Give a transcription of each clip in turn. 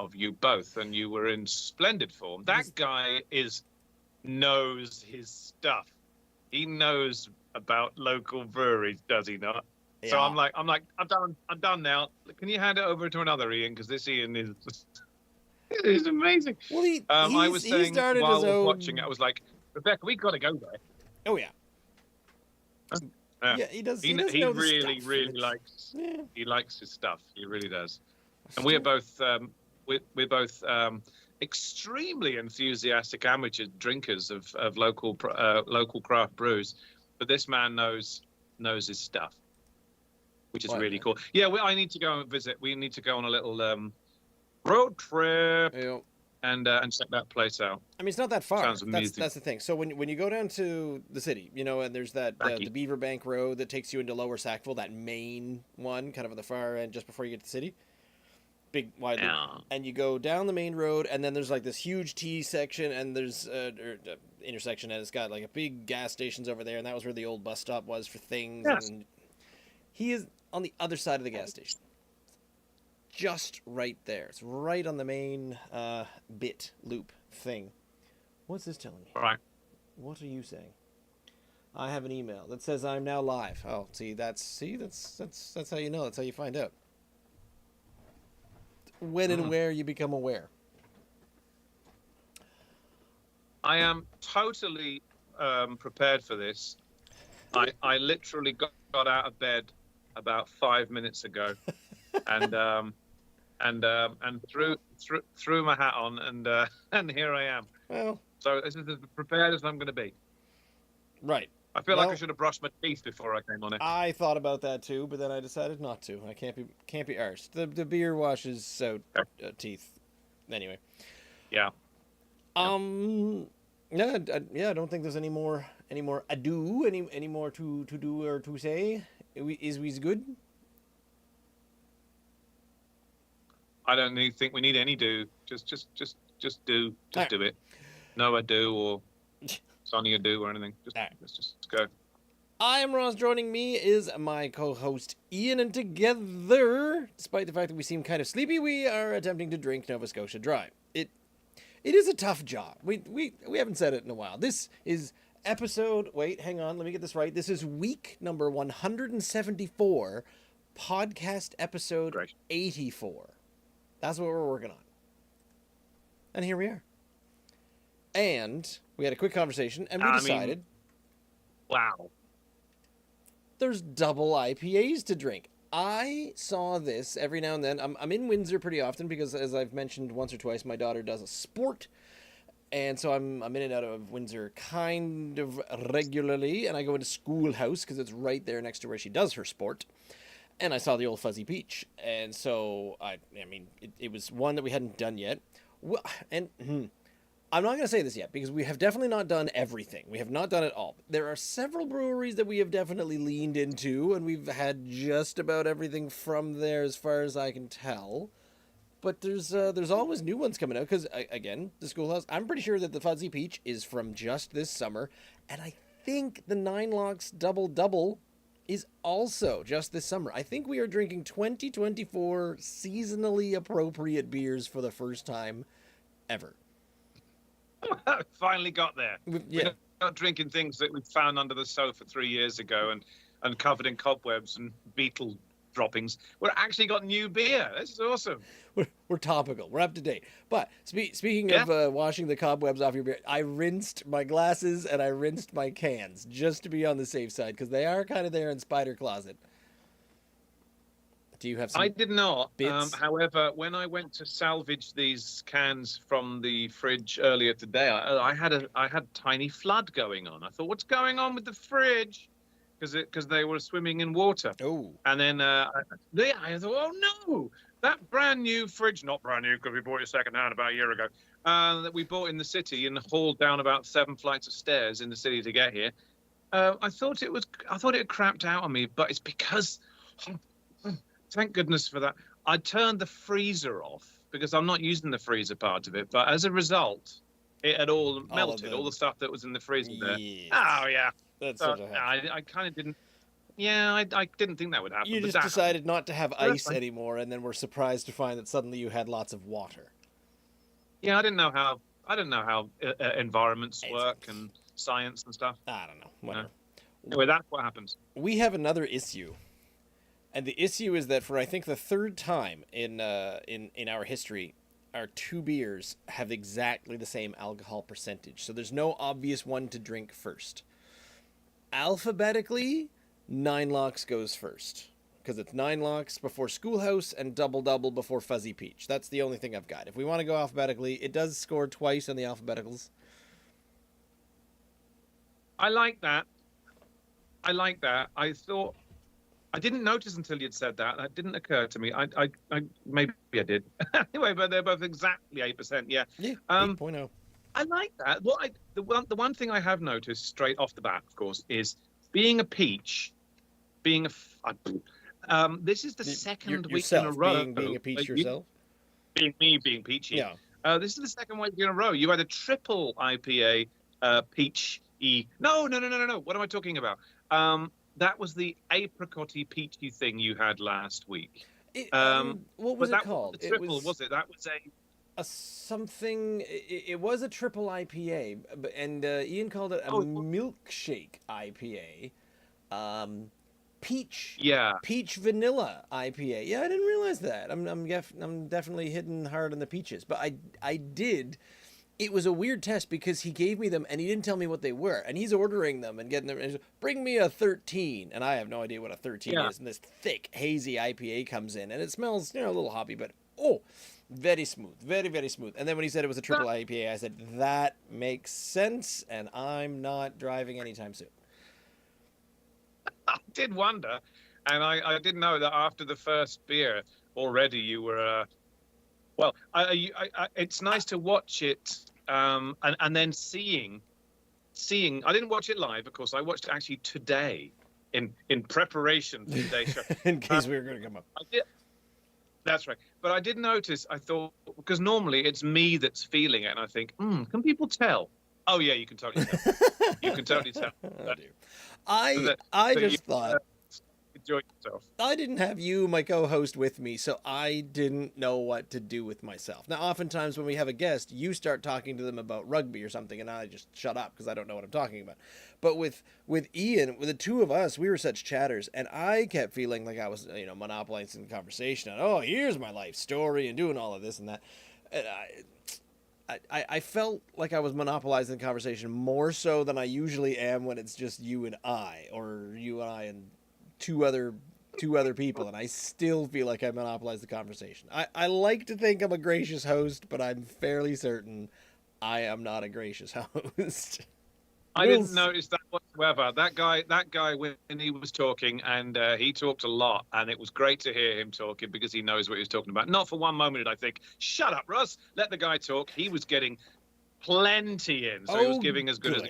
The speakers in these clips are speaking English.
of you both, and you were in splendid form. That guy knows his stuff. He knows about local breweries, does he not? Yeah. So I'm done now. Can you hand it over to another Ian? Because this Ian is he's amazing. Well, I was saying while I was watching, I was like, Rebecca, we got to go there. Oh yeah. Yeah, he does. He really likes. Yeah. He likes his stuff. He really does. And we're both extremely enthusiastic amateur drinkers of local craft brews, but this man knows his stuff, which is really cool. Yeah, I need to go and visit. We need to go on a little road trip. Yeah. And check that place out. I mean, it's not that far. Sounds amazing. That's the thing. So when you go down to the city, and there's that the Beaver Bank Road that takes you into Lower Sackville, that main one, kind of on the far end, just before you get to the city, big wide loop. And you go down the main road, and then there's like this huge T section, and there's intersection, and it's got like a big gas stations over there, and that was where the old bus stop was for things. Yes. And he is on the other side of the gas station. Just right there. It's right on the main bit loop thing. What's this telling me? All right. What are you saying? I have an email that says I'm now live. Oh, that's how you know. That's how you find out. When and where you become aware. I am totally prepared for this. I literally got out of bed about 5 minutes ago, and threw my hat on, and here I am. Well, so this is as prepared as I'm going to be. Right. I feel like I should have brushed my teeth before I came on it. I thought about that too, but then I decided not to. I can't be arsed. The beer washes out teeth. Anyway. Yeah. Yeah. I don't think there's any more ado, any more to do or to say. Is we good? I don't think we need any do. Just do. Just do it. No ado or Sonny ado or anything. Let's just go. I am Ross. Joining me is my co-host Ian, and together, despite the fact that we seem kind of sleepy, we are attempting to drink Nova Scotia Dry. It is a tough job. We haven't said it in a while. This is episode. Wait, hang on. Let me get this right. This is week number 174, podcast episode 84. That's what we're working on. And here we are. And we had a quick conversation, and we decided... Wow. There's double IPAs to drink. I saw this every now and then. I'm in Windsor pretty often because, as I've mentioned once or twice, my daughter does a sport. And so I'm in and out of Windsor kind of regularly. And I go into School House because it's right there next to where she does her sport. And I saw the old Fuzzy Peach. And so, it was one that we hadn't done yet. Well, and I'm not going to say this yet because we have definitely not done everything. We have not done it all. There are several breweries that we have definitely leaned into, and we've had just about everything from there as far as I can tell. But there's always new ones coming out because, again, the Schoolhouse, I'm pretty sure that the Fuzzy Peach is from just this summer. And I think the Nine Locks Double is also just this summer. I think we are drinking 2024 seasonally appropriate beers for the first time ever. Finally got there. Yeah. We're not drinking things that we found under the sofa 3 years ago and covered in cobwebs and beetle droppings. We're actually got new beer. This is awesome. We're topical. We're up to date. But speaking of washing the cobwebs off your beer, I rinsed my glasses and I rinsed my cans just to be on the safe side because they are kind of there in Spider Closet. Do you have some I did not. bits? However, when I went to salvage these cans from the fridge earlier today, I had tiny flood going on. I thought, what's going on with the fridge? Because they were swimming in water. Oh. And then I thought, oh no, that brand new fridge, not brand new because we bought it secondhand about a year ago, that we bought in the city and hauled down about 7 flights of stairs in the city to get here. I thought it had crapped out on me, but it's because. Thank goodness for that. I turned the freezer off because I'm not using the freezer part of it. But as a result, it had all melted, all the stuff that was in the freezer there. Yes. Oh, yeah. That's so, such a hack. I kind of didn't. Yeah, I didn't think that would happen, You but just that happened. decided not to have So that's ice fine. anymore, and then were surprised to find that suddenly you had lots of water. Yeah, I didn't know how environments It's, work and science and stuff. I don't know, You know? whatever. Anyway, that's what happens. We have another issue, and the issue is that for I think the third time in our history, our two beers have exactly the same alcohol percentage. So there's no obvious one to drink first. Alphabetically, Nine Locks goes first because it's Nine Locks before Schoolhouse and Double Double before Fuzzy Peach. That's the only thing I've got. If we want to go alphabetically, it does score twice on the alphabeticals. I like that. I like that. I thought I didn't notice until you'd said that. That didn't occur to me. I maybe I did. Anyway, but they're both exactly 8%. Yeah. Yeah, Um, 8.0. I like that. The one thing I have noticed straight off the bat, of course, is being a peach, being a. This is the second week in a Yourself, row. being a peach yourself. Being me, being peachy. Yeah. This is the second week in a row. You had a triple IPA, peach e. No, no, no, no, no, no. What am I talking about? That was the apricotty peachy thing you had last week. What was But it that called? wasn't a triple, was it? That was a something. It was a triple IPA, and Ian called it a oh, milkshake IPA. Peach. yeah. Peach vanilla IPA. Yeah, I didn't realize that. I'm definitely hitting hard on the peaches, but I did. It was a weird test because he gave me them and he didn't tell me what they were, and he's ordering them and getting them. And he's, bring me a 13, and I have no idea what a 13 Yeah. is. And this thick hazy IPA comes in, and it smells a little hoppy, but oh, very smooth, very very smooth. And then when he said it was a triple IPA, I said that makes sense, and I'm not driving anytime soon. I did wonder, and I didn't know that after the first beer already you were. Well, it's nice to watch it, and then seeing. I didn't watch it live, of course. I watched it actually today, in preparation for today's show. In case we were going to come up. I did, that's right. But I did notice. I thought because normally it's me that's feeling it, and I think, can people tell? Oh yeah, you can totally tell. You can totally tell. Oh, dear. I just thought enjoy yourself. I didn't have you, my co-host, with me, so I didn't know what to do with myself. Now, oftentimes when we have a guest, you start talking to them about rugby or something, and I just shut up because I don't know what I'm talking about. But with Ian, with the two of us, we were such chatters, and I kept feeling like I was, monopolizing the conversation. And, oh, here's my life story, and doing all of this and that. And I felt like I was monopolizing the conversation more so than I usually am when it's just you and I, or you and I and two other people, and I still feel like I monopolize the conversation. I like to think I'm a gracious host, but I'm fairly certain I am not a gracious host. I didn't notice that whatsoever. That guy, when he was talking, and he talked a lot, and it was great to hear him talking because he knows what he was talking about. Not for one moment did I think, "Shut up, Russ. Let the guy talk." He was getting plenty in, so he was giving as good as.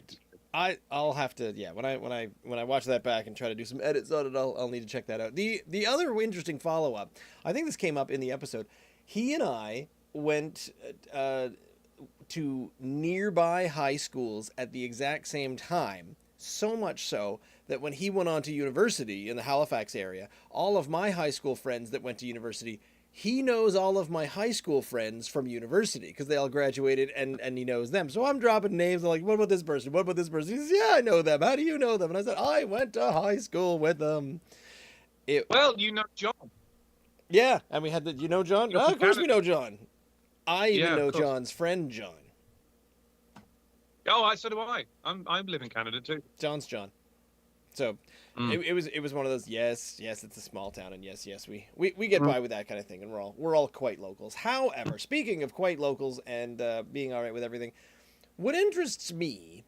I'll have to when I watch that back and try to do some edits on it, I'll need to check that out. The other interesting follow up, I think this came up in the episode. He and I went to nearby high schools at the exact same time, so much so that when he went on to university in the Halifax area, all of my high school friends that went to university, he knows all of my high school friends from university because they all graduated, and he knows them. So I'm dropping names. I'm like, what about this person? What about this person? He says, yeah, I know them. How do you know them? And I said, I went to high school with them. Well, you know John. Yeah, and we had the, John? Oh, of course we know John. I even know John's friend, John. Oh, so do I. I live in Canada too. John's John. So it was one of those, yes, it's a small town, and yes, we get by with that kind of thing, and we're all quite locals. However, speaking of quite locals and being all right with everything, what interests me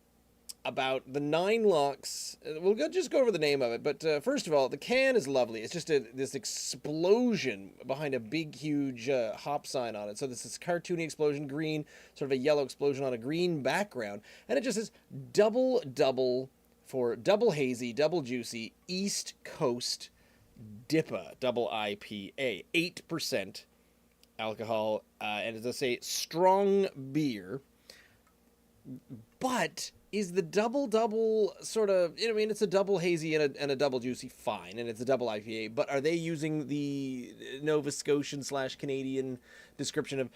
about the Nine Locks, we'll just go over the name of it, but first of all, the can is lovely. It's just this explosion behind a big, huge hop sign on it. So this cartoony explosion, green, sort of a yellow explosion on a green background, and it just says double for double hazy, double juicy, East Coast DIPA, double IPA, 8% alcohol, and as I say, strong beer. But is the double sort of? I mean, it's a double hazy and a double juicy, fine, and it's a double IPA. But are they using the Nova Scotian / Canadian description of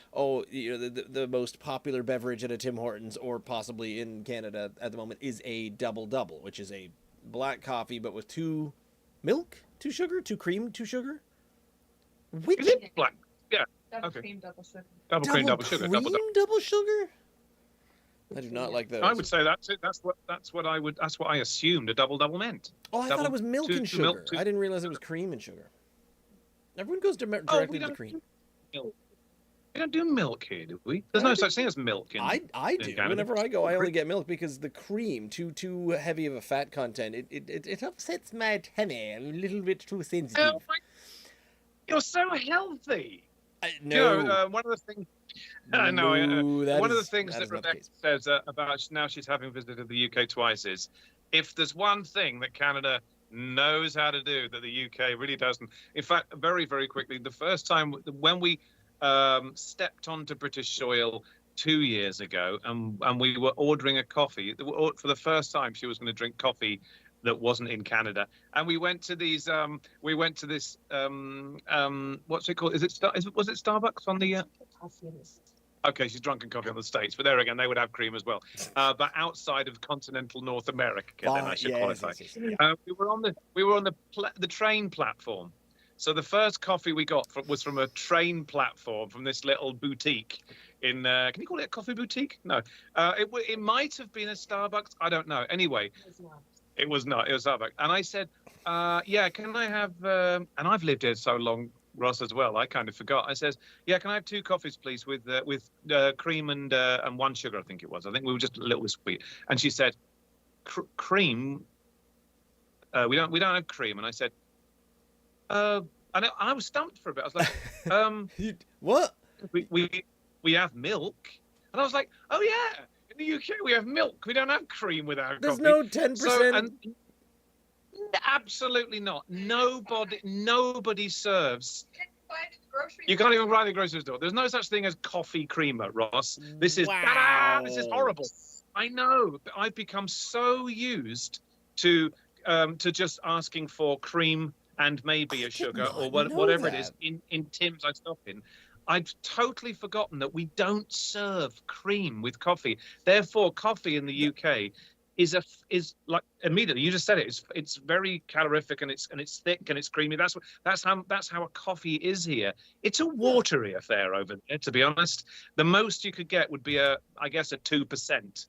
the most popular beverage at a Tim Hortons or possibly in Canada at the moment is a double, which is a black coffee but with 2 milk, 2 sugar, 2 cream, 2 sugar. Which Is it black? Yeah. Double Okay. cream, double sugar. Double cream, double sugar, double. double sugar. I do not like those. I would say that's it. That's what I assumed a double meant. Oh, I thought it was milk and sugar. Milk, I didn't realize it was cream and sugar. Everyone goes directly to the cream. We don't do milk here, do we? There's no such thing as milk in I do. Canada. Whenever I go, I only get milk because the cream too heavy of a fat content. It upsets my tummy. I'm a little bit too sensitive. Oh you're so healthy. No. You know, one of the things. I know. One of the things that Rebecca says about now she's having visited the UK twice is, if there's one thing that Canada knows how to do that the UK really doesn't. In fact, very, very quickly, the first time when we stepped onto British soil 2 years ago, and we were ordering a coffee for the first time, she was going to drink coffee that wasn't in Canada, and we went to these. What's it called? Was it Starbucks on the? Okay, she's drunken coffee on the States, but there again, they would have cream as well. But outside of continental North America, then I should qualify. We were on the train platform. So the first coffee we got was from a train platform from this little boutique in. Can you call it a coffee boutique? No, it might have been a Starbucks. I don't know. Anyway. It was not. It was Starbucks. And I said, yeah, can I have... and I've lived here so long, Ross, as well. I kind of forgot. I says, yeah, can I have 2 coffees, please, with cream and 1 sugar, I think it was. I think we were just a little bit sweet. And she said, cream? We don't have cream. And I said, and I was stumped for a bit. I was like, what? We have milk. And I was like, oh, yeah. In the UK, we have milk. We don't have cream with our There's coffee. no 10%. Absolutely not. Nobody serves. You can't even buy it at the grocery store. There's no such thing as coffee creamer, Ross. This is this is horrible. I know. I've become so used to just asking for cream and maybe a sugar or whatever it is in Tim's I stop in. I'd totally forgotten that we don't serve cream with coffee. Therefore, coffee in the UK is like immediately. You just said it. It's very calorific and it's thick and it's creamy. That's how a coffee is here. It's a watery affair over there, to be honest. The most you could get would be a 2%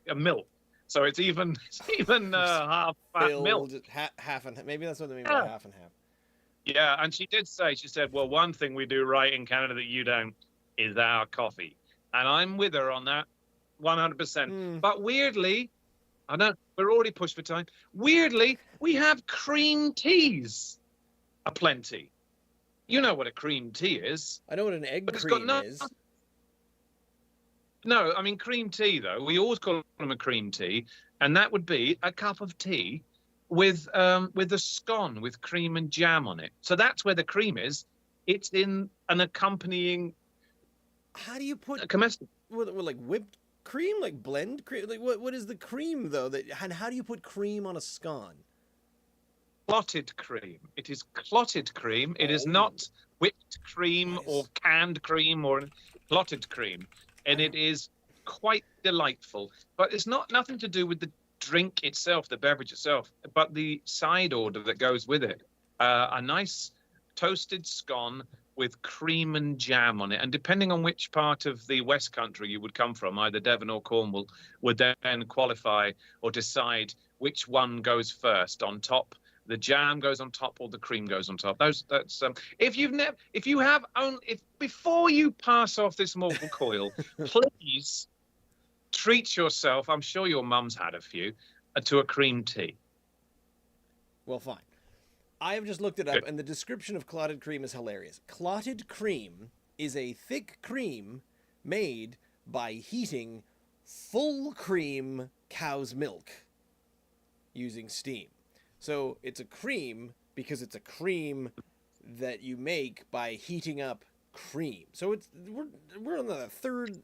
a milk. So it's even half fat milk. Half and maybe that's what they mean by half and half. Yeah, and she did say, she said, well, one thing we do right in Canada that you don't is our coffee. And I'm with her on that 100%. But weirdly, we're already pushed for time. Weirdly, we have cream teas aplenty. You know what a cream tea is. I know what an egg cream is. No, I mean, cream tea, though. We always call them a cream tea. And that would be a cup of tea with a scone with cream and jam on it. So that's where the cream is. It's in an accompanying. How do you put comestible? Like whipped cream, like blend cream? Like what is the cream though? And how do you put cream on a scone? Clotted cream. It is clotted cream. It is not whipped cream or canned cream or clotted cream, and it is quite delightful. But it's nothing to do with the drink itself, the beverage itself, but the side order that goes with it. A nice toasted scone with cream and jam on it. And depending on which part of the West Country you would come from, either Devon or Cornwall, would then qualify or decide which one goes first on top. The jam goes on top or the cream goes on top. Before you pass off this mortal coil, please treat yourself, I'm sure your mum's had a few, to a cream tea. Well, fine. I have just looked it up, and the description of clotted cream is hilarious. Clotted cream is a thick cream made by heating full cream cow's milk using steam. So it's a cream because it's a cream that you make by heating up cream. So we're on the third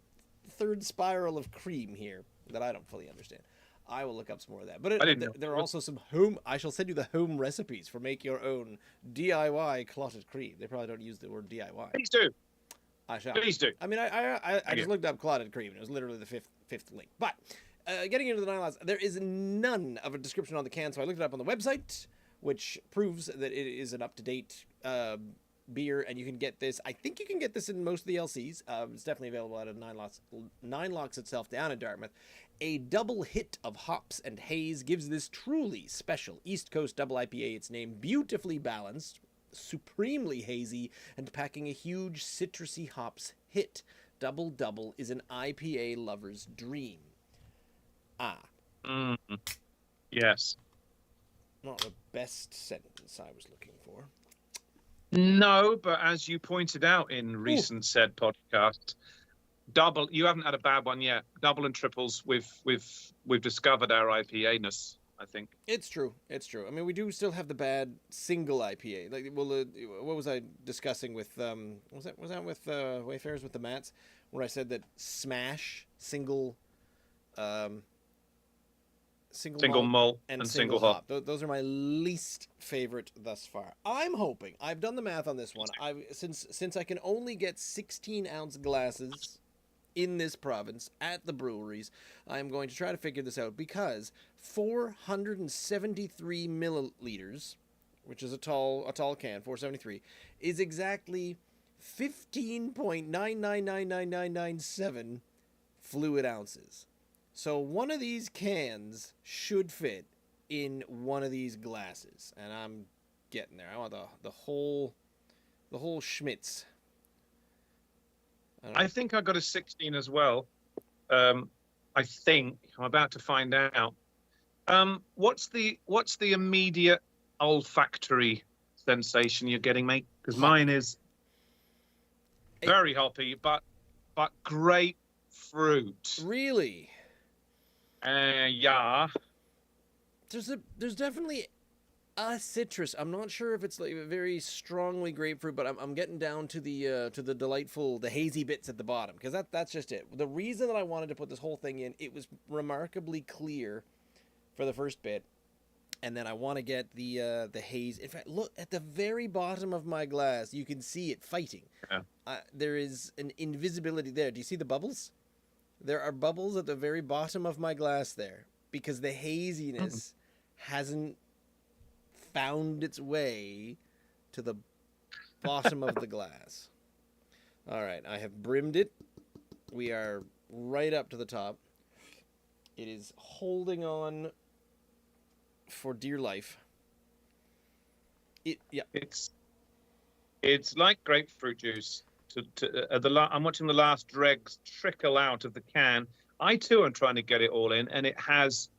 spiral of cream here. that I don't fully understand. I will look up some more of that. But I didn't know. there are also some home. I shall send you the home recipes for make your own DIY clotted cream. They probably don't use the word DIY. Please do. I shall. Please do. I mean, I just looked up clotted cream. And it was literally the fifth link. But getting into the 9 lots, there is none of a description on the can, so I looked it up on the website, which proves that it is an up-to-date beer, and you can get this. I think you can get this in most of the LCs. It's definitely available out of Nine Locks itself down in Dartmouth. A double hit of hops and haze gives this truly special East Coast Double IPA its name. Beautifully balanced, supremely hazy, and packing a huge citrusy hops hit. Double Double is an IPA lover's dream. Yes. Not the best sentence I was looking for. No, but as you pointed out in recent said podcast, you haven't had a bad one yet. Double and triples, we've discovered our IPA-ness, I think. It's true. I mean, we do still have the bad single IPA. Like, well, what was I discussing with was that with Wayfarers with the Mats, where I said that Smash single malt and single hop. Those are my least favorite thus far. I'm hoping. I've done the math on this one. Since I can only get 16-ounce glasses in this province at the breweries, I'm going to try to figure this out, because 473 milliliters, which is a tall can, 473, is exactly 15.9999997 fluid ounces. So one of these cans should fit in one of these glasses, and I'm getting there. I want the whole schmitz. I think I got a 16 as well. I think I'm about to find out. What's the immediate olfactory sensation you're getting, mate? Because mine is very hoppy, but grapefruit. Really? Yeah. There's definitely a citrus. I'm not sure if it's like very strongly grapefruit, but I'm getting down to the delightful, the hazy bits at the bottom, because that's just it. The reason that I wanted to put this whole thing in, it was remarkably clear for the first bit, and then I want to get the haze. In fact, look at the very bottom of my glass. You can see it fighting. Yeah. There is an invisibility there. Do you see the bubbles? There are bubbles at the very bottom of my glass there, because the haziness hasn't found its way to the bottom of the glass. All right, I have brimmed it. We are right up to the top. It is holding on for dear life. It's like grapefruit juice. I'm watching the last dregs trickle out of the can. I too am trying to get it all in, and it has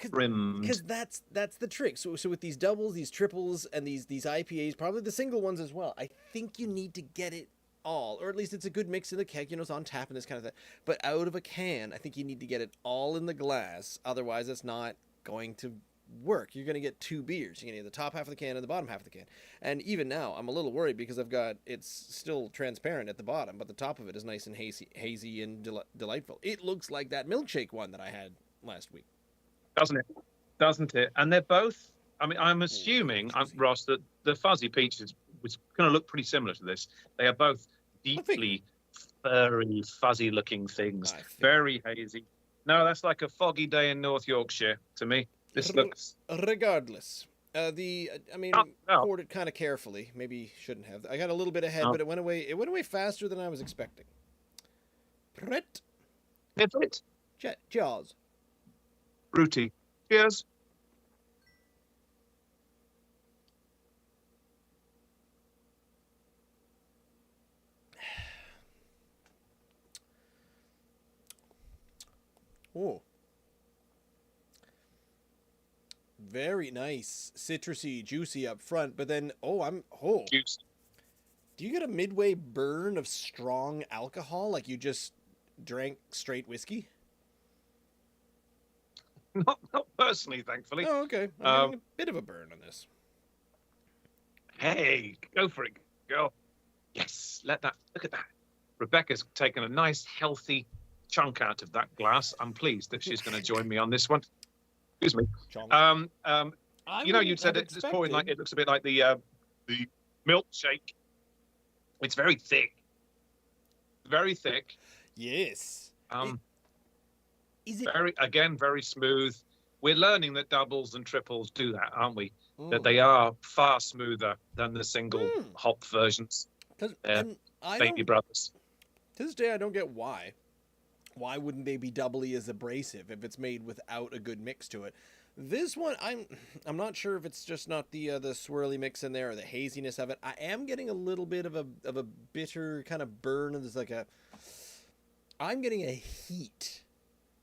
brimmed. Because that's the trick. So with these doubles, these triples, and these IPAs, probably the single ones as well, I think you need to get it all, or at least it's a good mix in the keg. It's on tap and this kind of thing. But out of a can, I think you need to get it all in the glass. Otherwise, it's not going to work. You're going to get two beers. You're going to get the top half of the can and the bottom half of the can. And even now, I'm a little worried, because it's still transparent at the bottom, but the top of it is nice and hazy and delightful. It looks like that milkshake one that I had last week. Doesn't it? And they're both, I mean, I'm assuming, Ross, that the fuzzy peaches was going to look pretty similar to this. They are both deeply furry, fuzzy-looking things. Very hazy. No, that's like a foggy day in North Yorkshire to me. This looks... Regardless. Poured it kind of carefully. Maybe shouldn't have. I got a little bit ahead, but it went away. It went away faster than I was expecting. Pret. It. Jaws. Fruity. Cheers. Oh. Very nice, citrusy, juicy up front, but then Juice. Do you get a midway burn of strong alcohol, like you just drank straight whiskey? Not personally, thankfully. Oh, okay. I'm getting a bit of a burn on this. Hey, go for it, girl. Yes, look at that. Rebecca's taken a nice, healthy chunk out of that glass. I'm pleased that she's going to join me on this one. Excuse me. Chunk. You know, you said at this point, like it looks a bit like the milkshake. It's very thick. Very thick. Yes. Is it very smooth? We're learning that doubles and triples do that, aren't we? That they are far smoother than the single hop versions. Baby brothers. To this day, I don't get why. Why wouldn't they be doubly as abrasive if it's made without a good mix to it? This one, I'm not sure if it's just not the swirly mix in there or the haziness of it. I am getting a little bit of a bitter kind of burn. There's like I'm getting a heat.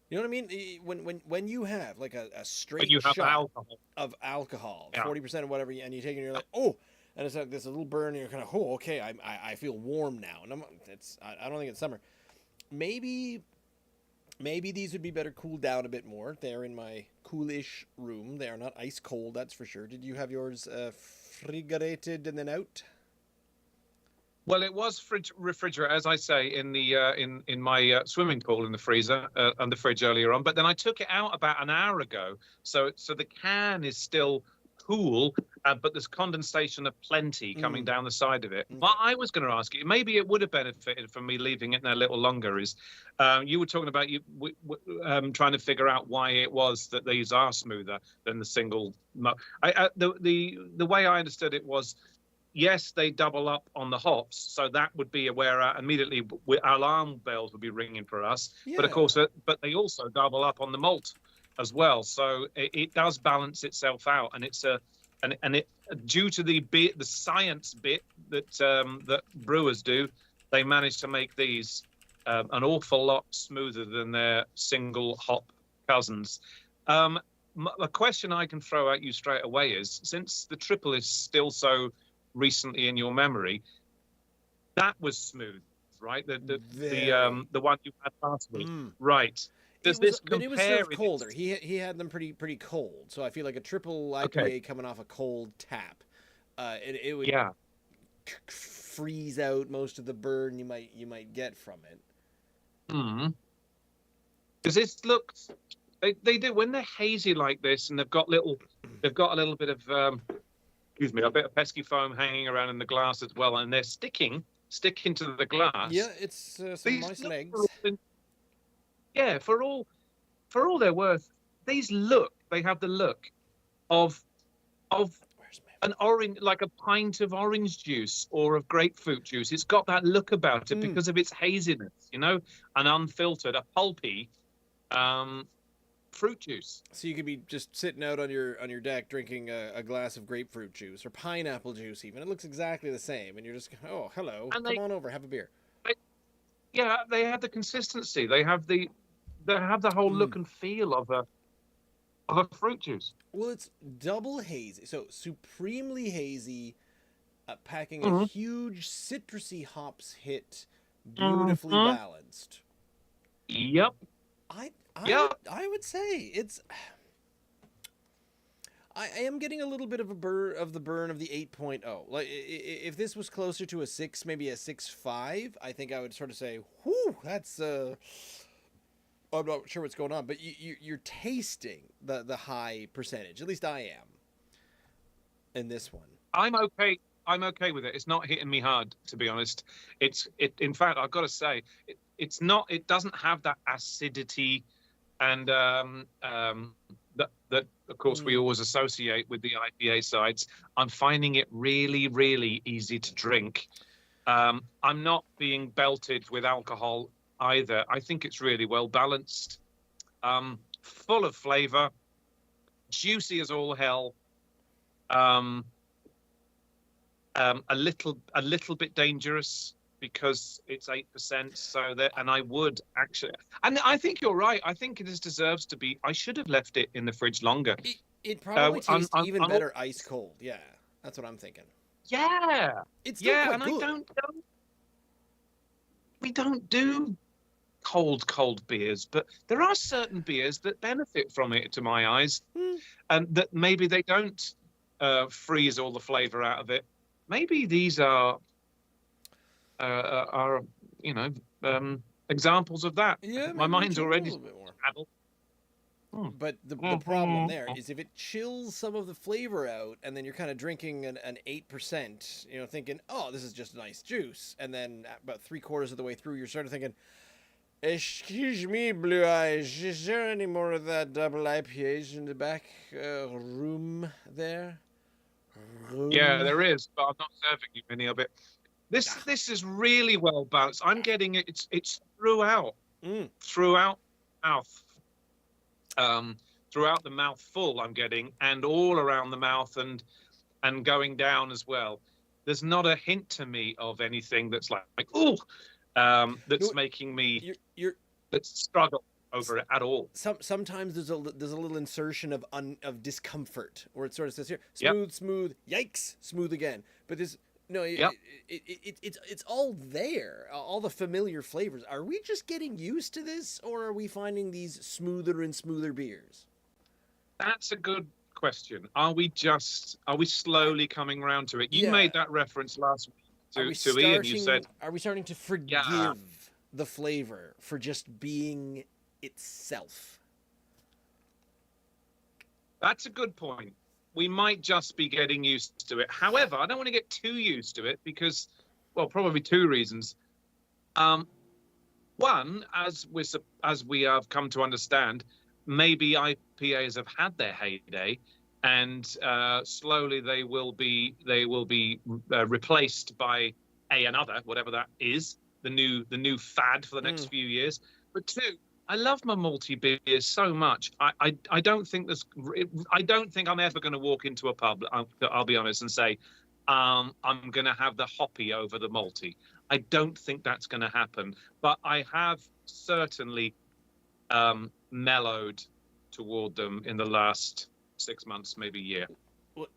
You know what I mean? When you have like a straight shot of alcohol, 40% or whatever, and you take it and you're like, oh, and it's like this little burn, and you're kind of, oh, okay, I feel warm now, and I don't think it's summer. Maybe these would be better cooled down a bit more. They're in my coolish room. They are not ice cold, that's for sure. Did you have yours refrigerated and then out? Well, it was refrigerated, as I say, in the in my swimming pool in the freezer and the fridge earlier on. But then I took it out about an hour ago, so the can is still cool, but there's condensation of plenty coming down the side of it. Okay. What I was going to ask you, maybe it would have benefited from me leaving it there a little longer. Is you were talking about trying to figure out why it was that these are smoother than the single. The way I understood it was, yes, they double up on the hops, so that would be where immediately alarm bells would be ringing for us. Yeah. But of course, but they also double up on the malt as well, so it does balance itself out, and it's due to the science bit that brewers do, they manage to make these an awful lot smoother than their single hop cousins. A question I can throw at you straight away is, since the triple is still so recently in your memory, that was smooth, right? The one you had last week, right? Does this compare? But it was served colder. He had them pretty cold, so I feel like a triple IPA coming off a cold tap, it would freeze out most of the burn you might get from it. Because this looks, they do when they're hazy like this, and they've got a little bit of excuse me, a bit of pesky foam hanging around in the glass as well, and they're sticking to the glass. Yeah, it's some nice legs. Yeah, for all they're worth, they have the look of an orange, like a pint of orange juice or of grapefruit juice. It's got that look about it because of its haziness, you know, an unfiltered, a pulpy fruit juice. So you could be just sitting out on your deck drinking a glass of grapefruit juice or pineapple juice even. It looks exactly the same, and you're just, oh, hello, come on over, have a beer. They have the consistency. They have the whole look and feel of a fruit juice. Well, it's double hazy, so supremely hazy, packing a huge citrusy hops hit, beautifully balanced. Yep. I would say it's. I am getting a little bit of the burn of the 8.0. Like if this was closer to a 6, maybe a 6.5, I think I would sort of say, "Whew, that's." I'm not sure what's going on, but you're tasting the high percentage. At least I am. In this one, I'm okay. I'm okay with it. It's not hitting me hard, to be honest. In fact, I've got to say, it's not. It doesn't have that acidity, and that of course we always associate with the IPA sides. I'm finding it really, really easy to drink. I'm not being belted with alcohol either. I think it's really well balanced, full of flavour, juicy as all hell. A little bit dangerous because it's 8%. So that, and I would actually, and I think you're right. I think it deserves to be. I should have left it in the fridge longer. It probably tastes even better ice cold. Yeah, that's what I'm thinking. Yeah, it's still quite and good. We don't do cold beers, but there are certain beers that benefit from it, to my eyes, and that maybe they don't freeze all the flavour out of it. Maybe these are examples of that. Yeah, My maybe we mind's can a already little bit more. traveled. But the problem there is if it chills some of the flavor out, and then you're kind of drinking an 8%, thinking, oh, this is just nice juice, and then about 3/4 of the way through, you're sort of thinking, excuse me, Blue Eyes, is there any more of that double IPAs in the back room there? Yeah, Room. there is, but I'm not serving you any of it. This is really well balanced. I'm getting it. It's throughout Mm. throughout mouth, um, throughout the mouth full. I'm getting, and all around the mouth, and going down as well. There's not a hint to me of anything that's like oh, that's No, making me you're let's struggle over it at all. sometimes there's a little insertion of discomfort, where it sort of says here Yep, smooth, yikes, smooth again. But this no, yep. it's all there, all the familiar flavors. Are we just getting used to this, or are we finding these smoother and smoother beers? That's a good question. Are we slowly coming around to it? You Yeah, made that reference last week are we to Ian. You said, starting to yeah, forgive the flavor for just being itself? that's a good point. We might just be getting used to it. However, I don't want to get too used to it because, well, probably two reasons. Um, One, as we have come to understand, maybe IPAs have had their heyday, and slowly they will be replaced by another, whatever that is, the new fad for the next Mm. few years. But two, I love my malty beers so much. I don't think I don't think I'm ever going to walk into a pub. I'll be honest and say, I'm going to have the hoppy over the malty. I don't think that's going to happen. But I have certainly mellowed toward them in the last 6 months, maybe a year. Well,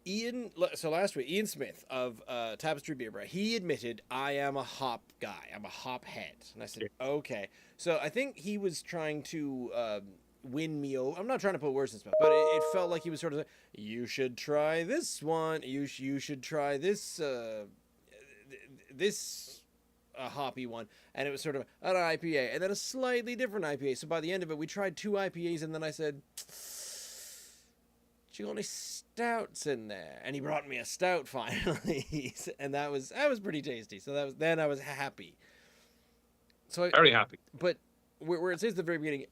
so last week, Ian Smith of Tapestry Beer Bar, he admitted, I am a hop guy. I'm a hop head. And I said, okay. So I think he was trying to win me over. I'm not trying to put words in his mouth, but it felt like he was sort of like, you should try this one. You should try this, this hoppy one. And it was sort of an IPA and then a slightly different IPA. So by the end of it, we tried 2 IPAs, and then I said, you got any stouts in there? And he brought me a stout finally, and that was pretty tasty. So then I was happy. So Very happy. but where it says at the very beginning,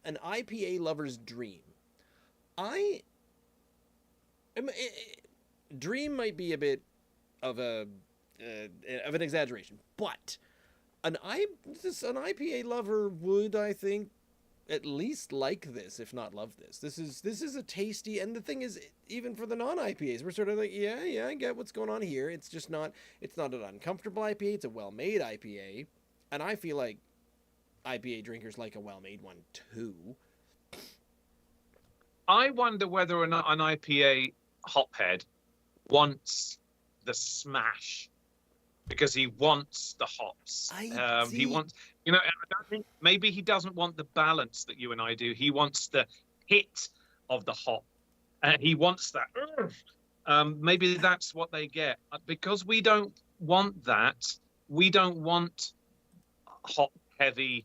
an IPA lover's dream. I dream might be a bit of an exaggeration, but an IPA lover would, I think, at least like this, if not love this. This is a tasty, and the thing is, even for the non-IPAs, we're sort of like, yeah, I get what's going on here. It's just not, it's not an uncomfortable IPA. It's a well-made IPA, and I feel like IPA drinkers like a well-made one too. I wonder whether or not an IPA hophead wants the smash because he wants the hops. He wants, I don't think maybe he doesn't want the balance that you and I do. He wants the hit of the hop. He wants that. Maybe that's what they get because we don't want that. We don't want hop heavy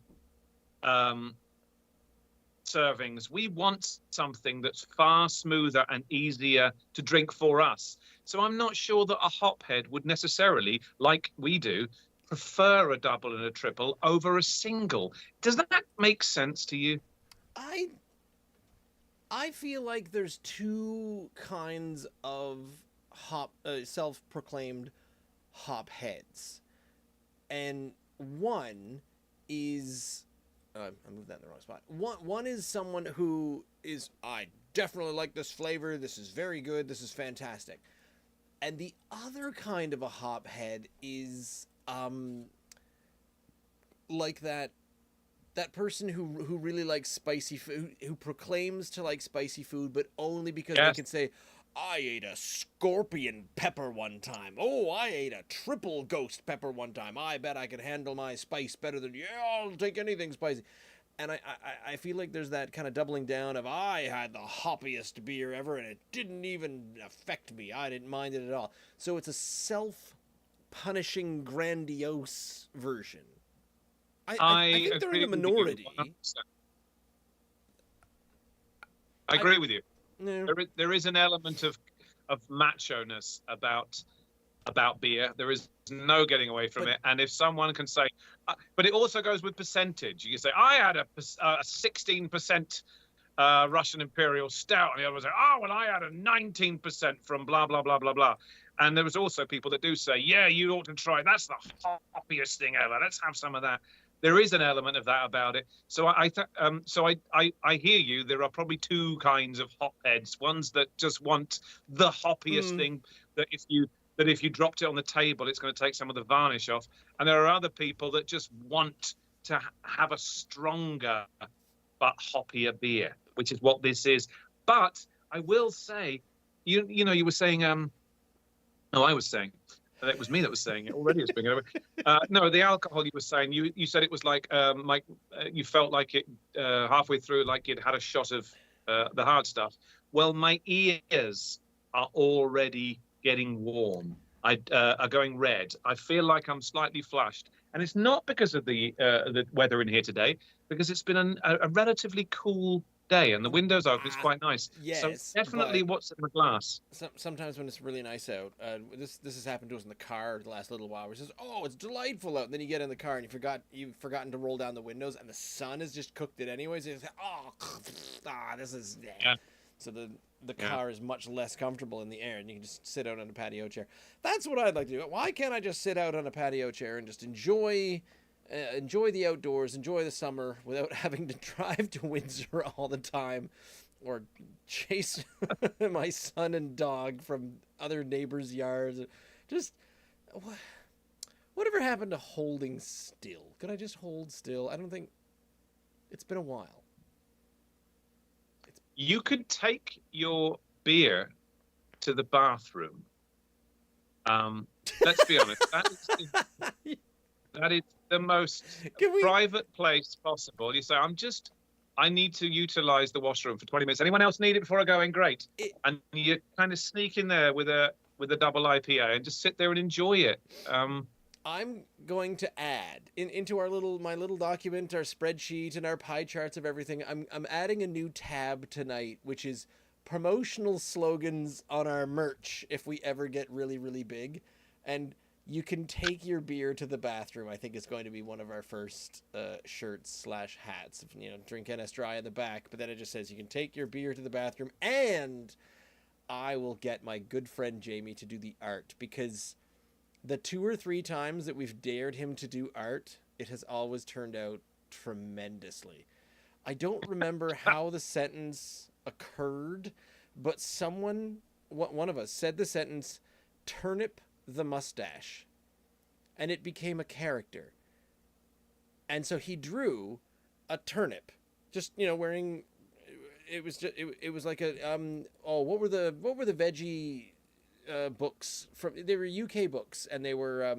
servings. We want something that's far smoother and easier to drink for us. So I'm not sure that a hophead would necessarily, like we do, prefer a double and a triple over a single. Does that make sense to you? I feel like there's 2 kinds of self-proclaimed hop heads, and one is I moved that in the wrong spot. One is someone who is, I definitely like this flavor. This is very good. This is fantastic. And the other kind of a hop head is like that person who really likes spicy food, who proclaims to like spicy food, but only because they can say, I ate a scorpion pepper one time. Oh, I ate a triple ghost pepper one time. I bet I could handle my spice better than you. Yeah, I'll take anything spicy. And I feel like there's that kind of doubling down of, I had the hoppiest beer ever and it didn't even affect me. I didn't mind it at all. So it's a self-punishing, grandiose version. I think they're in agree the with you minority. 100%. I agree with you. No. There is an element of macho-ness about beer. There is no getting away from it. And if someone can say, but it also goes with percentage. You can say, I had a 16% Russian Imperial Stout, and the other was like, oh, well, I had a 19% from blah, blah, blah, blah, blah. And there was also people that do say, yeah, you ought to try. That's the hoppiest thing ever. Let's have some of that. There is an element of that about it. So I hear you. There are probably two kinds of hopheads. Ones that just want the hoppiest thing that if you dropped it on the table, it's going to take some of the varnish off. And there are other people that just want to have a stronger but hoppier beer, which is what this is. But I will say, you know, you were saying, I was saying, it was me that was saying it already. It's been over. No, the alcohol you were saying, you said it was like you felt like it halfway through, like you'd had a shot of the hard stuff. Well, my ears are already getting warm. Are going red. I feel like I'm slightly flushed, and it's not because of the weather in here today, because it's been a relatively cool day, and the windows open. It's quite nice. Yes, so definitely what's in the glass. Sometimes when it's really nice out, this has happened to us in the car the last little while. Where it says, "Oh, it's delightful out," and then you get in the car and you've forgotten to roll down the windows, and the sun has just cooked it anyways. You say, "Oh, this is." Yeah. So the car is much less comfortable in the air, and you can just sit out on a patio chair. That's what I'd like to do. Why can't I just sit out on a patio chair and just enjoy the outdoors, enjoy the summer without having to drive to Windsor all the time or chase my son and dog from other neighbors' yards? Just whatever happened to holding still? Could I just hold still? I don't think it's been a while. You could take your beer to the bathroom. Let's be honest. That is the most private place possible. You say, I need to utilize the washroom for 20 minutes. Anyone else need it before I go in? Great. And you kind of sneak in there with a double IPA and just sit there and enjoy it. I'm going to add into my little document, our spreadsheet, and our pie charts of everything. I'm adding a new tab tonight, which is promotional slogans on our merch if we ever get really, really big. And you can take your beer to the bathroom, I think is going to be one of our first shirts/hats. Drink NS Dry in the back, but then it just says you can take your beer to the bathroom, and I will get my good friend Jamie to do the art, because the 2 or 3 times that we've dared him to do art, it has always turned out tremendously. I don't remember how the sentence occurred, but one of us said the sentence, "Turnip the mustache," and it became a character. And so he drew a turnip, just wearing. It was like a what were the veggie books from? They were UK books, and they were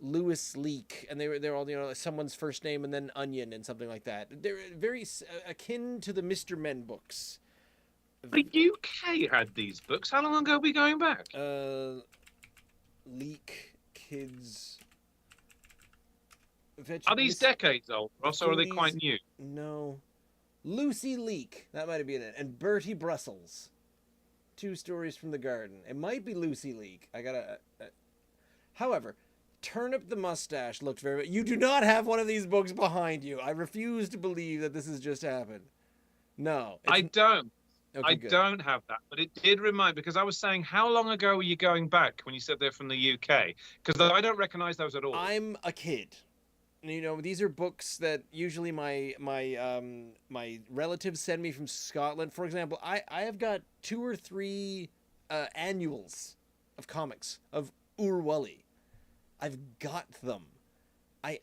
Lewis Leake, and they're all someone's first name and then onion and something like that. They're very akin to the Mr. Men books. The UK had these books. How long ago are we going back? Leak Kids. Are these decades old, Ross, or are they quite new? No. Lucy Leak. That might have been it. And Bertie Brussels. 2 Stories from the Garden. It might be Lucy Leak. I gotta... However, Turnip the Mustache looked very... You do not have one of these books behind you. I refuse to believe that this has just happened. No. I don't. Okay, I good. don't have that, but it did remind, because I was saying, how long ago were you going back when you said they're from the UK? Because I don't recognize those at all. I'm a kid. These are books that usually my relatives send me from Scotland. For example, I have got 2 or 3 annuals of comics of Urwally. I've got them. I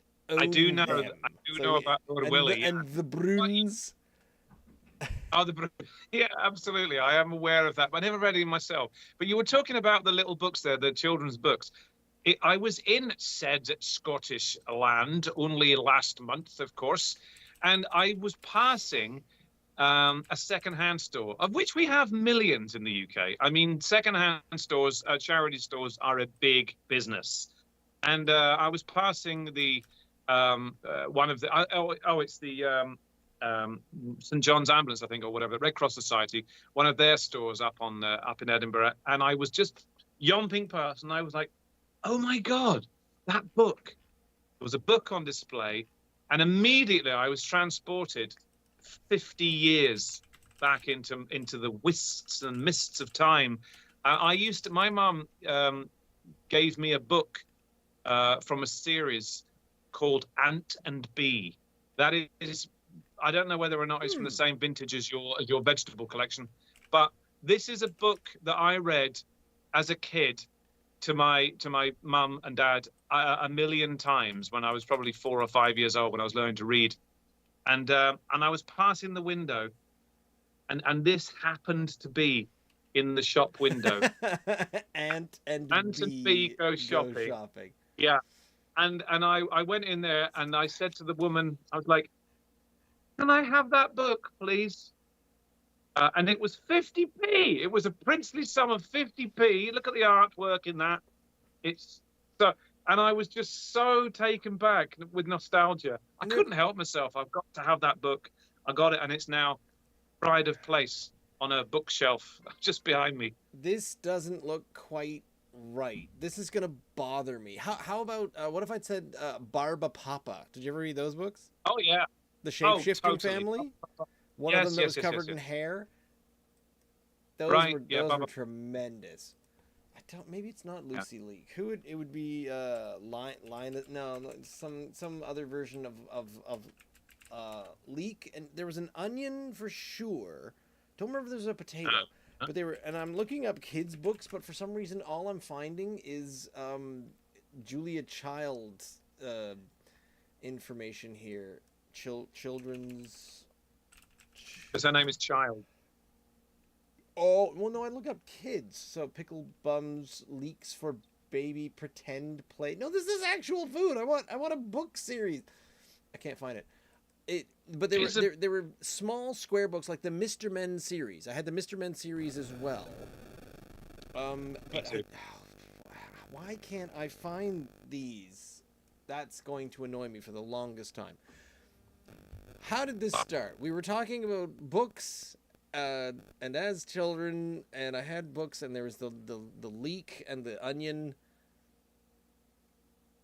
do know them. I do know about Urwally. And the Bruins. Oh, yeah, absolutely. I am aware of that, but I never read it myself. But you were talking about the little books there, the children's books. I was in said Scottish land only last month, of course, and I was passing a second-hand store, of which we have millions in the UK. I mean, second-hand stores, charity stores, are a big business. And I was passing the One of the it's the St John's Ambulance, I think, or whatever, Red Cross Society. One of their stores up in Edinburgh, and I was just yomping past, and I was like, "Oh my God, that book!" There was a book on display, and immediately I was transported 50 years back into the wisps and mists of time. My mum gave me a book from a series called Ant and Bee. That is, I don't know whether or not it's from the same vintage as your vegetable collection, but this is a book that I read as a kid to my mum and dad a million times when I was probably 4 or 5 years old, when I was learning to read, and I was passing the window, and this happened to be in the shop window. Ant and Bee go shopping. Yeah. And I went in there and I said to the woman, I was like, "Can I have that book, please?" And it was 50p. It was a princely sum of 50p. Look at the artwork in that. It's so, and I was just so taken back with nostalgia. I couldn't help myself. I've got to have that book. I got it, and it's now pride of place on a bookshelf just behind me. This doesn't look quite right. This is gonna bother me. How about what if I said Barba Papa? Did you ever read those books? Oh yeah, the shape-shifting totally. family. One of them that was covered in hair. Those were tremendous. I don't. Maybe it's not Lucy Leak. Who would it would be? Line. No, some other version of Leak. And there was an onion for sure. Don't remember if there was a potato. But they were, and I'm looking up kids' books, but for some reason, all I'm finding is Julia Child's information here. Children's. Because her name is Child. Oh well, no, I look up kids. So pickle bums, leeks for baby, pretend play. No, this is actual food. I want a book series. I can't find it. But they were small square books like the Mr. Men series. I had the Mr. Men series as well. Why can't I find these? That's going to annoy me for the longest time. How did this start? We were talking about books, and as children, and I had books, and there was the leek and the onion.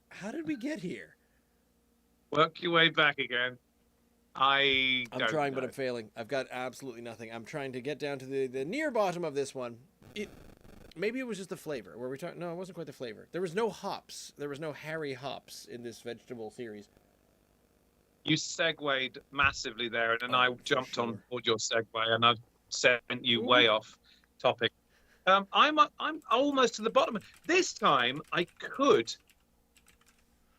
How did we get here? Work your way back again. I'm trying, but I'm failing. I've got absolutely nothing. I'm trying to get down to the near bottom of this one. Maybe it was just the flavor. Were we talking? No, it wasn't quite the flavor. There was no hops. There was no Harry hops in this vegetable series. You segued massively there, and then I jumped on board your segue, and I've sent you way off topic. I'm almost to the bottom. This time I could.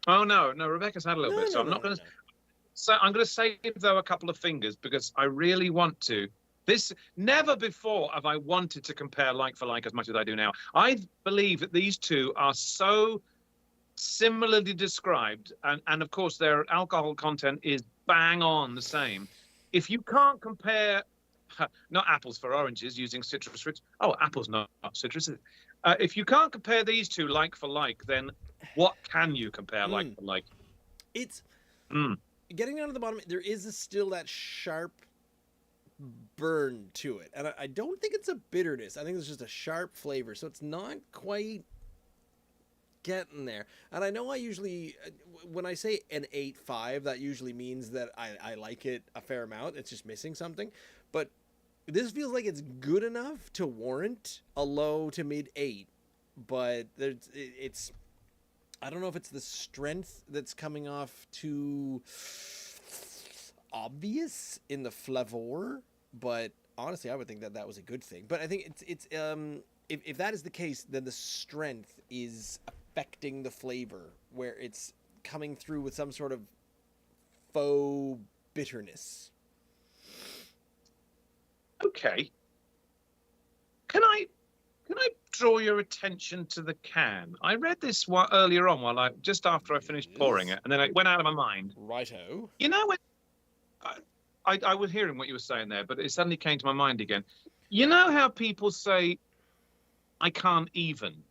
Oh no, Rebecca's had a little bit, so I'm not going to. So I'm going to save, though, a couple of fingers because I really want to. Never before have I wanted to compare like for like as much as I do now. I believe that these two are so similarly described, and of course their alcohol content is bang on the same. If you can't compare, not apples for oranges using citrus fruits. Oh, apples not citrus. If you can't compare these two like for like, then what can you compare like for like? It's getting down to the bottom. There is still that sharp burn to it, and I don't think it's a bitterness. I think it's just a sharp flavor, so it's not quite getting there. And I know I usually, when I say an 8.5, that usually means that I like it a fair amount. It's just missing something, but this feels like it's good enough to warrant a low to mid 8. But it's I don't know if it's the strength that's coming off too obvious in the flavor, but honestly, I would think that was a good thing. But I think it's if that is the case, then the strength is affecting the flavor, where it's coming through with some sort of faux bitterness. Okay. Can I draw your attention to the can? I read this earlier on just after I finished pouring it, and then it went out of my mind. Righto. You know, I was hearing what you were saying there, but it suddenly came to my mind again. You know how people say, "I can't even."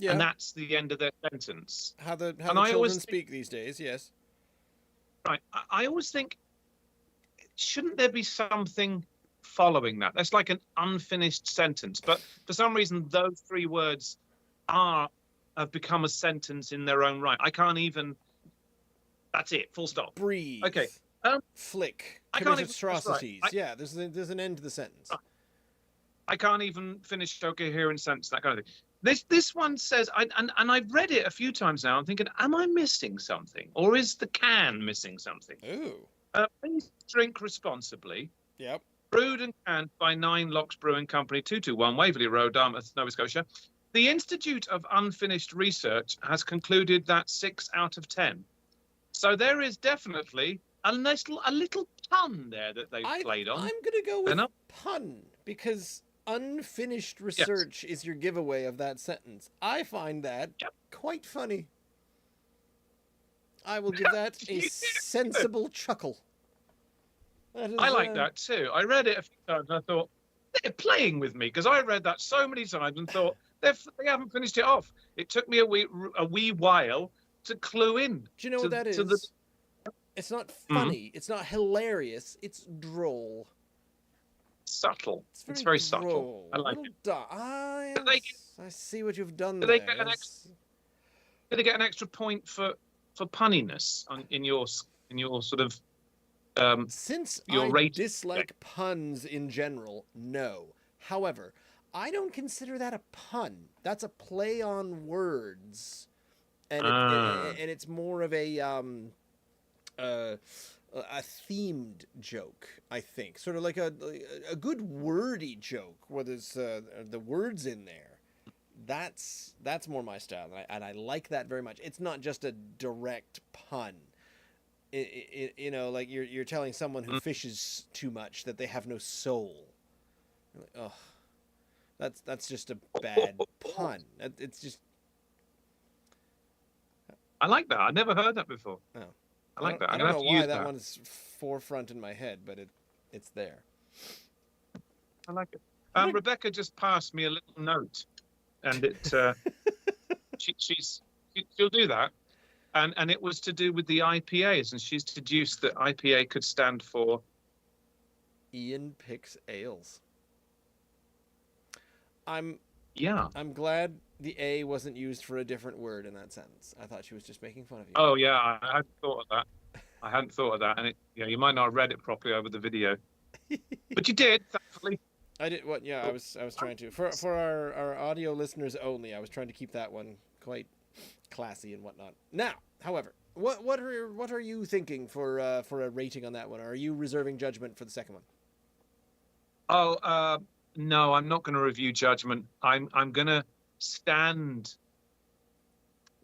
Yeah. and that's the end of their sentence. How the And I children always speak these days, yes. right. I always think, shouldn't there be something following that? That's like an unfinished sentence. But for some reason, those three words are have become a sentence in their own right. I can't even. That's it. Full stop. Breathe. Okay. Um, Flick. I Commit can't even. That's right. atrocities. Yeah, there's an end to the sentence. I can't even finish a coherent sentence. That kind of thing. This one says, and I've read it a few times now. I'm thinking, am I missing something, or is the can missing something? Ooh. Please drink responsibly. Yep. Brewed and canned by Nine Locks Brewing Company, 221 Waverley Road, Dartmouth, Nova Scotia. The Institute of Unfinished Research has concluded that 6 out of 10. So there is definitely a little pun there that they've played on. I'm gonna go with pun because unfinished research is your giveaway of that sentence. I find that quite funny. I will give that a sensible chuckle. I like that too. I read it a few times and I thought, they're playing with me, because I read that so many times and thought, they haven't finished it off. It took me a wee while to clue in. Do you know what that is? It's not funny. It's not hilarious. It's droll. Subtle. It's very subtle. I like it. I see what you've done there. Did they get an extra point for punniness in your sort of since your I dislike puns in general? No. However, I don't consider that a pun. That's a play on words, and it's more of a themed joke, I think, sort of like a good wordy joke where there's the words in there. That's more my style, and I like that very much. It's not just a direct pun. You know, like you're telling someone who fishes too much that they have no soul. You're like, oh, that's just a bad pun. It's just. I like that. I never heard that before. Oh. I like that. I don't know why that one's forefront in my head, but it's there. I like it. Rebecca just passed me a little note, and it she'll do that, and it was to do with the IPAs, and she's deduced that IPA could stand for Ian Picks Ales. I'm glad the A wasn't used for a different word in that sentence. I thought she was just making fun of you. Oh yeah, I hadn't thought of that. And you might not have read it properly over the video, but you did, thankfully. I did. What? Yeah, I was trying to for our audio listeners only. I was trying to keep that one quite classy and whatnot. Now, however, what are you thinking for a rating on that one? Or are you reserving judgment for the second one? Oh, no, I'm not going to review judgment. I'm going to stand.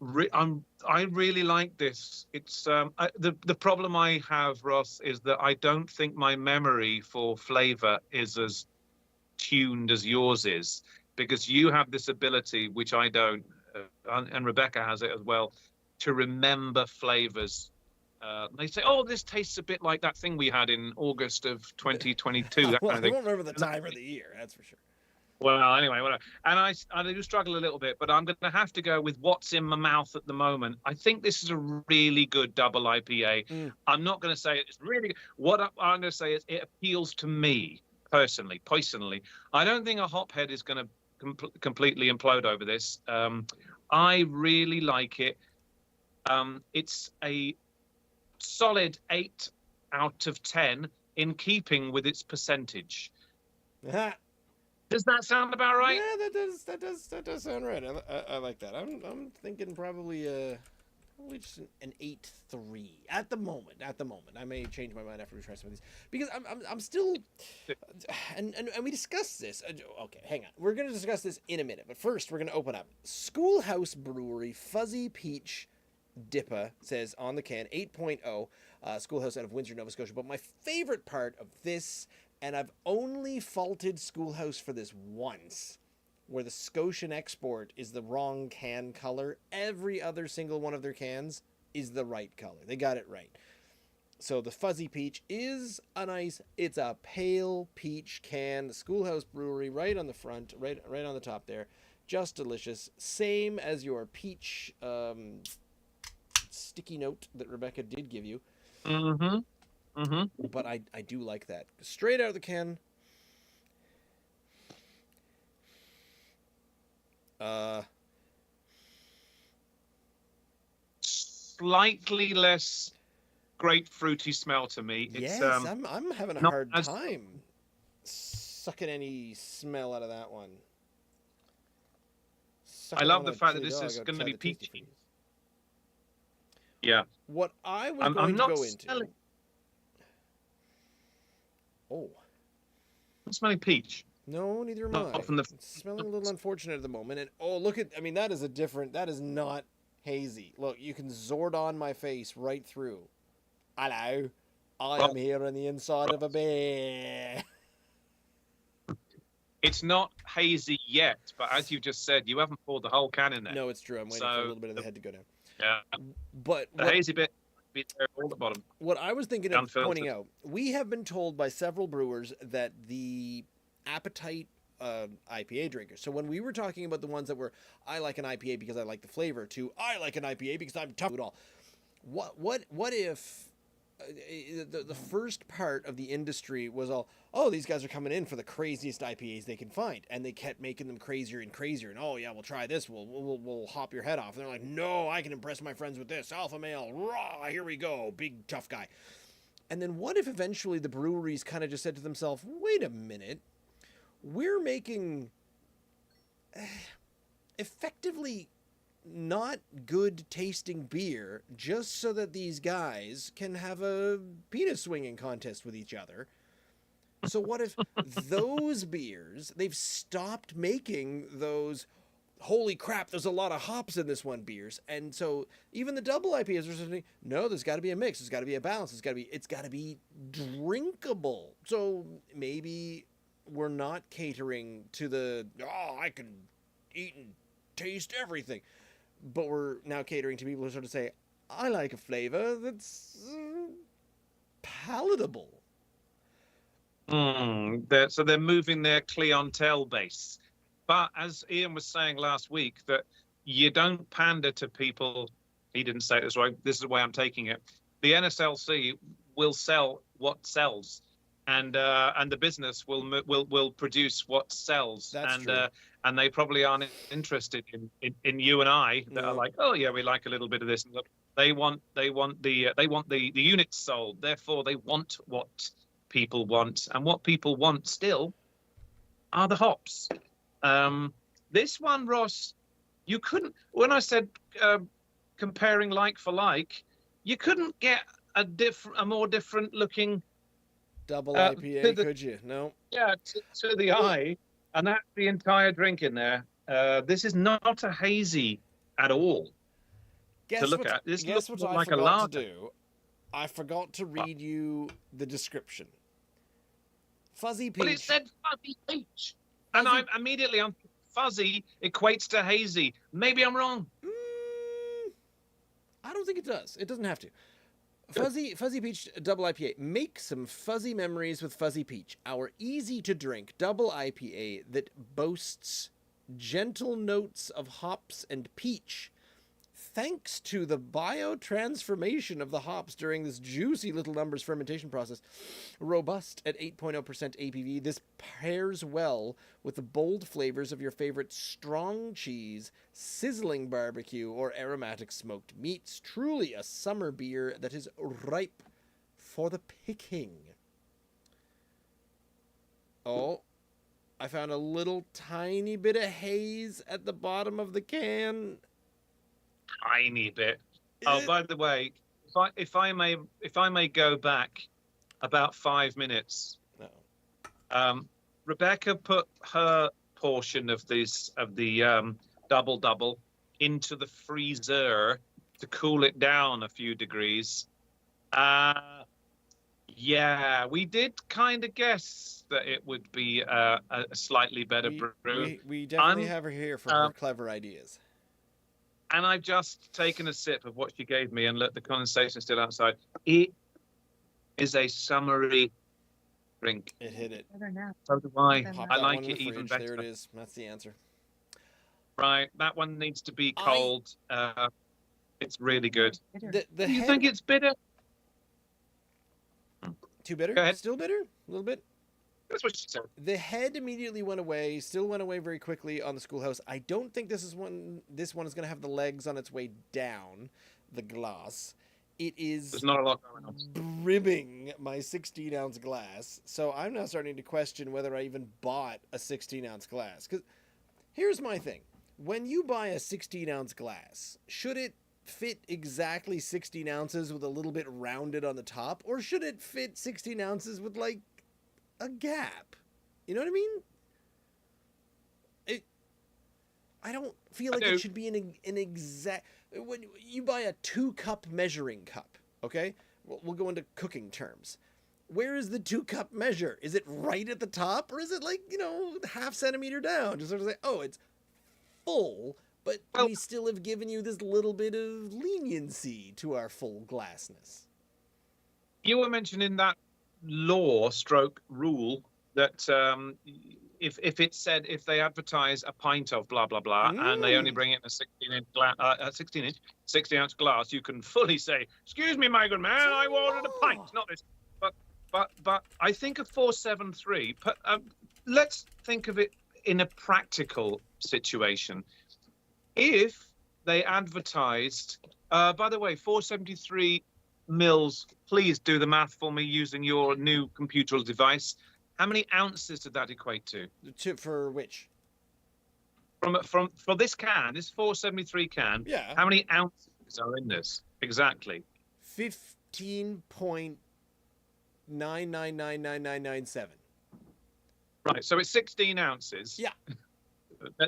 I really like this. It's the problem I have, Ross, is that I don't think my memory for flavour is as tuned as yours is, because you have this ability, which I don't, and Rebecca has it as well, to remember flavours. They say, "Oh, this tastes a bit like that thing we had in August of 2022." That Well, kind of thing. I won't remember the time or the year, that's for sure. Well, anyway, whatever. And I do struggle a little bit, but I'm going to have to go with what's in my mouth at the moment. I think this is a really good double IPA. I'm not going to say it's really good. What I'm going to say is it appeals to me personally. I don't think a hophead is going to completely implode over this. I really like it. It's a solid 8 out of 10 in keeping with its percentage. Does that sound about right? Yeah, that does sound right. I like that. I'm thinking probably just an 8.3 at the moment. I may change my mind after we try some of these, because I'm still and we discussed this. Okay, hang on. We're going to discuss this in a minute, but first we're going to open up School House Brewery Fuzzy Peach DIPA. Says on the can 8.0, Schoolhouse out of Windsor, Nova Scotia. But my favorite part of this, and I've only faulted Schoolhouse for this once, where the Scotian export is the wrong can color. Every other single one of their cans is the right color. They got it right. So the Fuzzy Peach is it's a pale peach can. The Schoolhouse Brewery right on the front, right on the top there. just delicious. Same as your peach sticky note that Rebecca did give you. Mm-hmm. Mm-hmm. But I do like that. Straight out of the can. Slightly less grapefruity smell to me. It's Yes, I'm having a not hard as time sucking any smell out of that one. I Sucking love on the a fact that chili this dog is going to outside be the Tasty peachy. Freeze. Yeah. What I was I'm going to not go into. Oh. I'm smelling peach. No, neither am I. Not from the It's smelling a little unfortunate at the moment. And oh, look at, I mean, that is that is not hazy. Look, you can Zordon my face right through. Hello. I am here on the inside of a bear. It's not hazy yet, but as you just said, you haven't poured the whole can in there. No, it's true. I'm waiting for a little bit of the head to go down. Yeah. But the hazy bit be there all at the bottom. What I was thinking of Unfiltered. pointing out, we have been told by several brewers that the appetite IPA drinkers. So when we were talking about the ones that were, I like an IPA because I like the flavor, to I like an IPA because I'm tough at all. What if the first part of the industry was all, oh, these guys are coming in for the craziest IPAs they can find, and they kept making them crazier and crazier, and oh yeah, we'll try this, we'll hop your head off, and they're like, no, I can impress my friends with this alpha male, raw, here we go, big tough guy. And then what if eventually the breweries kind of just said to themselves, wait a minute, we're making effectively not good tasting beer just so that these guys can have a penis swinging contest with each other. So what if those beers, they've stopped making those, holy crap, there's a lot of hops in this one beers. And so even the double IPAs are saying, no, there's got to be a mix, there's got to be a balance, it's got to be drinkable. So maybe we're not catering to the, oh, I can eat and taste everything. But we're now catering to people who sort of say, I like a flavor that's palatable. So they're moving their clientele base. But as Ian was saying last week, that you don't pander to people. He didn't say this right. This is the way I'm taking it. The NSLC will sell what sells, and the business will produce what sells. That's true. And they probably aren't interested in you and I that are like, oh yeah, we like a little bit of this. And look, they want the units sold. Therefore, they want what people want, and what people want still are the hops. This one, Ross, you couldn't. When I said comparing like for like, you couldn't get a more different looking double IPA, could you? No. Yeah, to the eye. And that's the entire drink in there. This is not a hazy at all to look at. This looks what like I a lager. to do? I forgot to read you the description. Fuzzy peach. Well, it said fuzzy peach. And I'm immediately on fuzzy equates to hazy. Maybe I'm wrong. I don't think it does. It doesn't have to. Fuzzy Peach Double IPA. Make some fuzzy memories with Fuzzy Peach, our easy-to-drink double IPA that boasts gentle notes of hops and peach. Thanks to the biotransformation of the hops during this juicy little numbers fermentation process. Robust at 8.0% ABV, this pairs well with the bold flavors of your favorite strong cheese, sizzling barbecue, or aromatic smoked meats. Truly a summer beer that is ripe for the picking. Oh, I found a little tiny bit of haze at the bottom of the can. Tiny bit. Oh, by the way, if I may go back about 5 minutes. No. Rebecca put her portion of the double into the freezer to cool it down a few degrees. Yeah, we did kind of guess that it would be a slightly better brew. We definitely have her here for her clever ideas. And I've just taken a sip of what she gave me, and look, the condensation still outside. It is a summery drink. It hit it. So do I. Pop I that like one in it the even fridge. better. There it is. That's the answer. Right, that one needs to be I cold. It's really good. the You think head it's bitter? too bitter, Go ahead. still bitter, a little bit. That's what she said. The head immediately went away, still went away very quickly on the Schoolhouse. I don't think this one is going to have the legs on its way down the glass. It is There's not a lot going on. brimming my 16-ounce glass. So I'm now starting to question whether I even bought a 16-ounce glass. Because here's my thing. When you buy a 16-ounce glass, should it fit exactly 16 ounces with a little bit rounded on the top? Or should it fit 16 ounces with like a gap? You know what I mean? I don't feel like it should be an exact. When you buy a 2-cup measuring cup, okay? We'll go into cooking terms. Where is the 2-cup measure? Is it right at the top, or is it like, half centimeter down? Just sort of say, oh, it's full, but we still have given you this little bit of leniency to our full glassness. You were mentioning that rule that if they advertise a pint of blah blah blah and they only bring it in a 16 ounce glass, you can fully say, "Excuse me, my good man, I ordered a pint, not this." But I think a 473. Let's think of it in a practical situation. If they advertised, by the way, 473 mils, please do the math for me using your new computer device. How many ounces did that equate to? For which? For this can, this 473 can. Yeah. How many ounces are in this exactly? 15.9999997. Right. So it's 16 ounces. Yeah.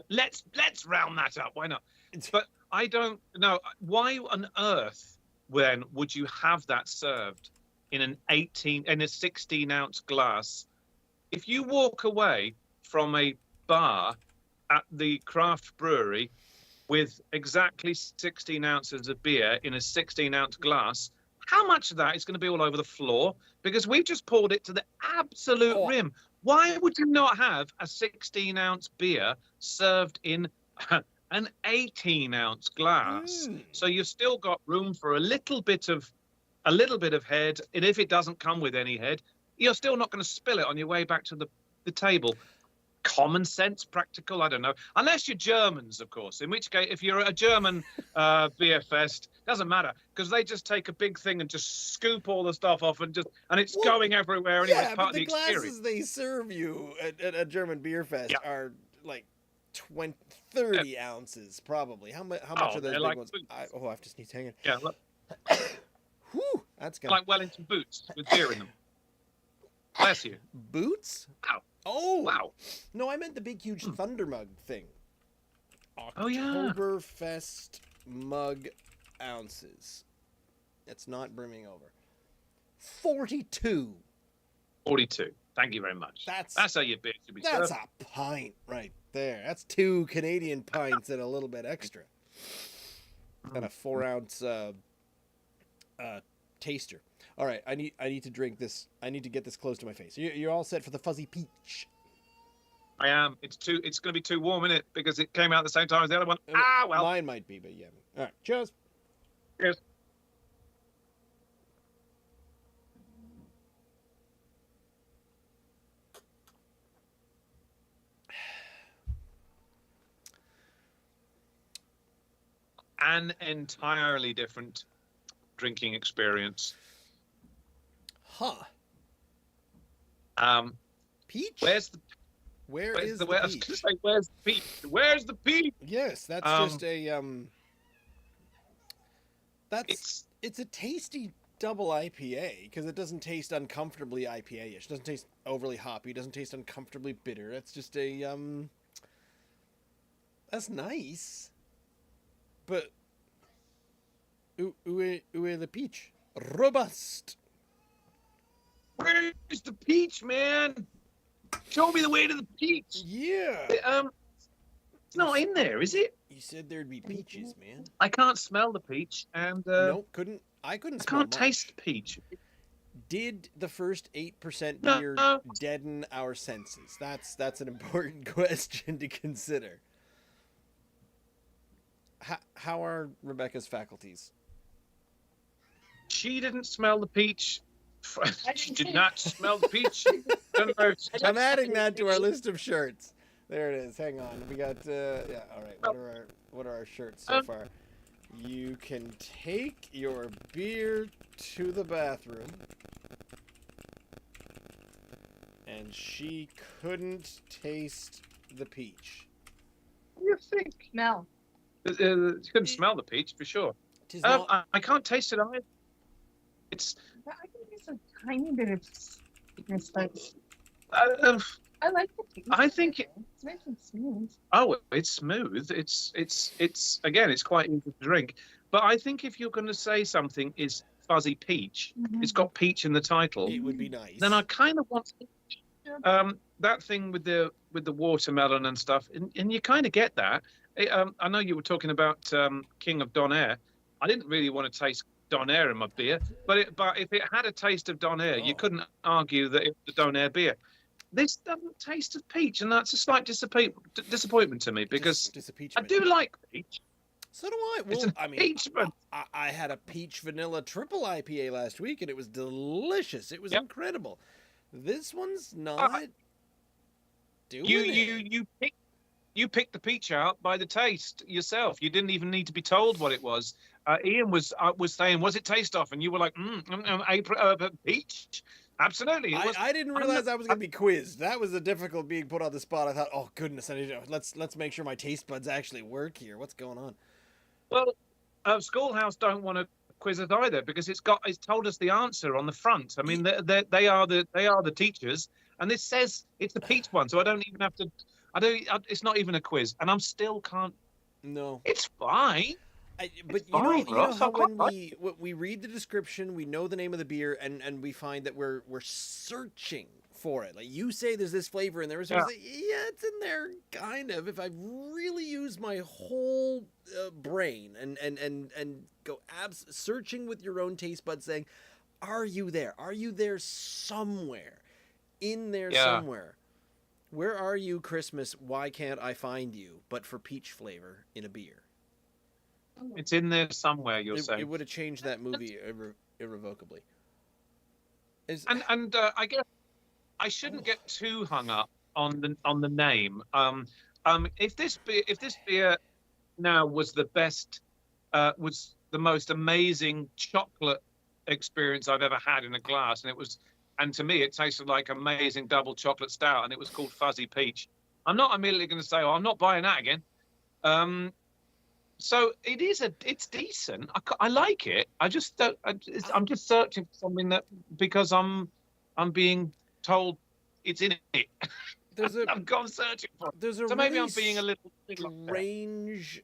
Let's round that up. Why not? But I don't know why on earth then would you have that served in a 16 ounce glass? If you walk away from a bar at the craft brewery with exactly 16 ounces of beer in a 16 ounce glass, how much of that is going to be all over the floor? Because we've just poured it to the absolute rim. Why would you not have a 16 ounce beer served in an 18 ounce glass? So you've still got room for a little bit of head. And if it doesn't come with any head, you're still not going to spill it on your way back to the table. Common sense, practical, I don't know. Unless you're Germans, of course. In which case, if you're a German beer fest, doesn't matter, because they just take a big thing and just scoop all the stuff off and it's going everywhere anyway. It's part of the experience. Glasses they serve you at a German beer fest are like 30 ounces probably. How much are those big ones? I have to sneeze. Hang on. Yeah. Look. Whew, that's good. Like Wellington boots with beer in them. Bless you. Boots? Wow. Oh. Wow. No, I meant the big, huge Thunder mug thing. Oh, yeah. Oktoberfest mug ounces. It's not brimming over. 42. 42. Thank you very much. That's how your beer should be served. That's a pint right there. That's 2 Canadian pints and a little bit extra. And a 4-ounce taster. All right, I need to drink this. I need to get this close to my face. You're all set for the fuzzy peach. I am. It's going to be too warm, isn't it? Because it came out at the same time as the other one. Well. Mine might be, but yeah. All right, cheers. Cheers. An entirely different drinking experience. Huh. Peach? Where's the peach? Where's the peach? Yes, that's just a it's a tasty double IPA because it doesn't taste uncomfortably IPA-ish. It doesn't taste overly hoppy. It doesn't taste uncomfortably bitter. It's just a that's nice. But où est the peach? Robust. Where's the peach, man? Show me the way to the peach. Yeah. It's not in there, is it? You said there'd be peaches, man. I can't smell the peach, and nope, I couldn't smell can't taste peach. Did the first 8% beer deaden our senses? That's an important question to consider. How are Rebecca's faculties? She didn't smell the peach. I She didn't did say- not smell the peach. Don't know. I'm adding that to our list of shirts. There it is. Hang on. We got yeah. All right. What are our shirts so far? You can take your beer to the bathroom. And she couldn't taste the peach. What do you think? Smell. You couldn't smell the peach for sure. Tis not. I can't taste it either. It's. I can taste a tiny bit of sweetness, but Uh, I like the taste. I of think it. It's nice and smooth. oh, it's smooth. It's again, it's quite easy to drink. But I think if you're going to say something is fuzzy peach, it's got peach in the title. It would be nice. Then I kind of want that thing with the watermelon and stuff, and you kind of get that. I know you were talking about King of Donair. I didn't really want to taste Donair in my beer, but if it had a taste of Donair, you couldn't argue that it was a Donair beer. This doesn't taste of peach, and that's a slight disappointment to me because I do like peach. So do I. It's Well, a I mean, peach, but I had a peach vanilla triple IPA last week, and it was delicious. It was Yep. incredible. This one's not doing you it. you picked the peach out by the taste yourself. You didn't even need to be told what it was. Ian was saying, "Was it taste off?" And you were like, "Peach, absolutely." I didn't realize I was going to be quizzed. That was the difficult being put on the spot. I thought, oh goodness, I need to, let's make sure my taste buds actually work here. What's going on? Well, School House don't want to quiz us either because it's told us the answer on the front. I mean, they are the teachers, and this says it's the peach one, so I don't even have to. It's not even a quiz, and I'm still can't. No, It's fine. But fine, you know Ross, how I quite when we read the description, we know the name of the beer, and we find that we're searching for it. Like you say, there's this flavor in there. So yeah, it's in there, kind of. If I really use my whole brain and go searching with your own taste buds, saying, "Are you there? Are you there somewhere? In there somewhere? Where are you, Christmas? Why can't I find you? But for peach flavor in a beer." It's in there somewhere. You're saying it would have changed that movie irrevocably. I guess I shouldn't get too hung up on the name. If this beer now was the best, was the most amazing chocolate experience I've ever had in a glass, and to me it tasted like amazing double chocolate stout, and it was called Fuzzy Peach. I'm not immediately going to say, "Oh, I'm not buying that again." So it's decent. I like it. I just don't. I'm just searching for something that because I'm being told it's in it. I've gone searching for it. So maybe I'm being a little strange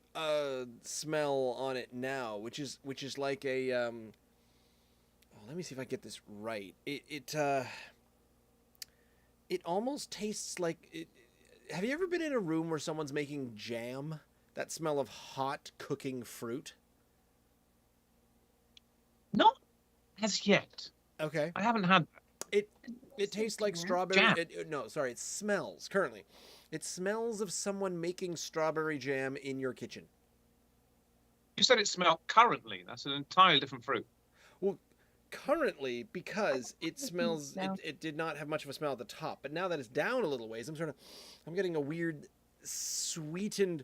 smell on it now, which is like a let me see if I get this right. It almost tastes like. Have you ever been in a room where someone's making jam? That smell of hot cooking fruit? Not as yet. Okay. I haven't had that. It tastes like strawberry. It smells currently. It smells of someone making strawberry jam in your kitchen. You said it smelled currently. That's an entirely different fruit. Well, currently, because it smells, it did not have much of a smell at the top, but now that it's down a little ways, I'm getting a weird sweetened.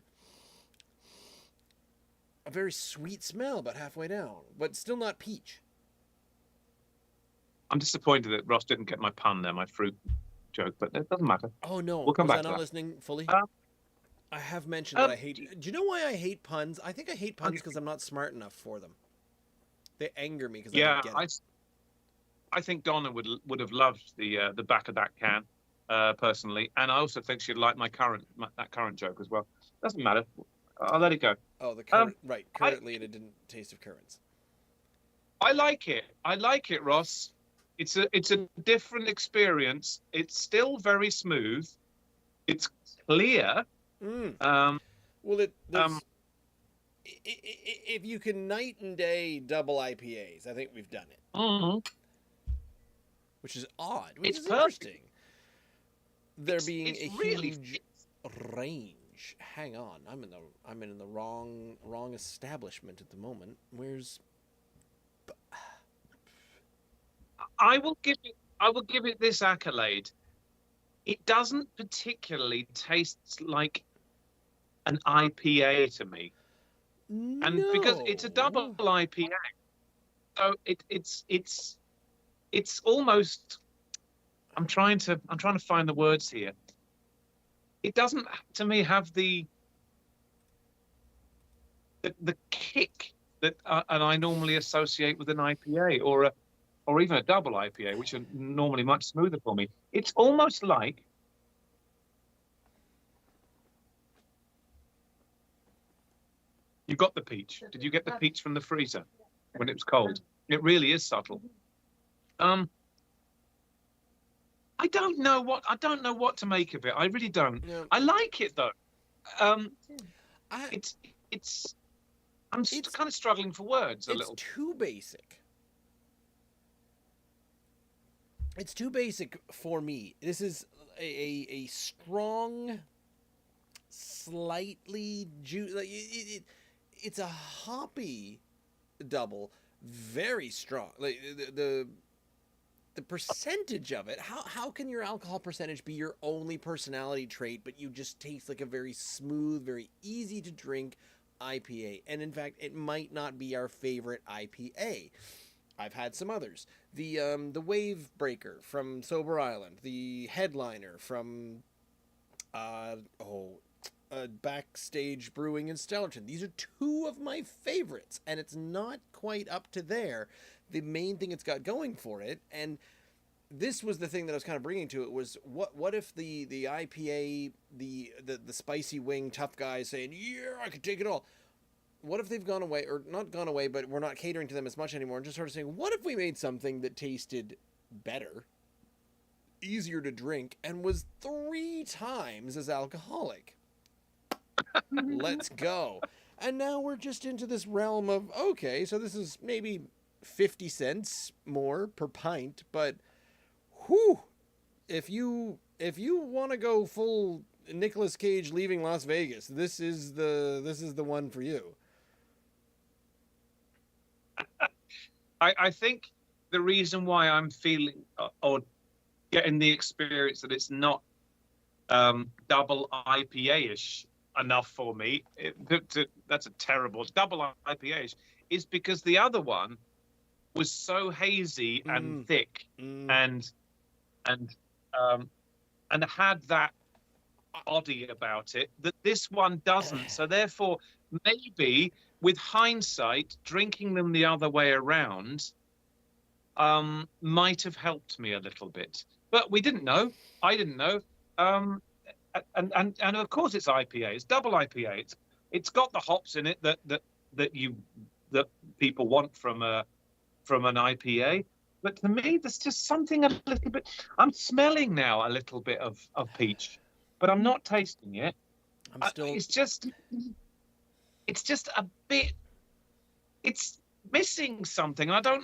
A very sweet smell about halfway down, but still not peach. I'm disappointed that Ross didn't get my pun there, my fruit joke, but it doesn't matter. Oh no, we'll come back was I to not that. listening fully? I have mentioned that I hate. Do you know why I hate puns? I think I hate puns because I'm not smart enough for them. They anger me because I don't get it. I think Donna would have loved the back of that can, personally, and I also think she'd like that current joke as well. Doesn't matter. I'll let it go. Oh, the current, right. Currently, it didn't taste of currants. I like it, Ross. It's a different experience. It's still very smooth. It's clear. Well, if you can night and day double IPAs, I think we've done it. Mm-hmm. Which is odd. Which is perfect. interesting. There being a huge range. Hang on, I'm in the wrong establishment at the moment. Where's I will give it this accolade. It doesn't particularly taste like an IPA to me, and because it's a double no? IPA, so it's almost. I'm trying to find the words here. It doesn't, to me, have the kick that and I normally associate with an IPA or even a double IPA, which are normally much smoother for me. It's almost like you got the peach. Did you get the peach from the freezer when it was cold? It really is subtle. I don't know what to make of it. I really don't. No. I like it though. I, It's I'm It's- kind of struggling for words a it's little. too basic. It's too basic for me. This is a strong, slightly like it's a hoppy double, very strong. Like the percentage of it. How can your alcohol percentage be your only personality trait, but you just taste like a very smooth, very easy to drink IPA? And in fact, it might not be our favorite IPA. I've had some others. The Wave Breaker from Sober Island, the Headliner from Backstage Brewing in Stellarton. These are two of my favorites, and it's not quite up to there. The main thing it's got going for it, and this was the thing that I was kind of bringing to it, was what if the IPA, the spicy wing tough guys saying, yeah, I could take it all. What if they've gone away, or not gone away, but we're not catering to them as much anymore, and just sort of saying, what if we made something that tasted better, easier to drink, and was 3 times as alcoholic? Let's go. And now we're just into this realm of, okay, so this is maybe 50 cents more per pint, but whew, if you want to go full Nicolas Cage leaving Las Vegas, this is the one for you. I think the reason why I'm feeling or getting the experience that it's not double IPA-ish enough for me, that's a terrible double IPA-ish, is because the other one was so hazy and thick and had that body about it that this one doesn't. So therefore, maybe with hindsight, drinking them the other way around might have helped me a little bit. But we didn't know. I didn't know. And of course it's IPA. It's double IPA. It's got the hops in it that people want from an IPA. But to me, there's just something a little bit. I'm smelling now a little bit of peach, but I'm not tasting it. I'm still. It's just a bit. It's missing something. I don't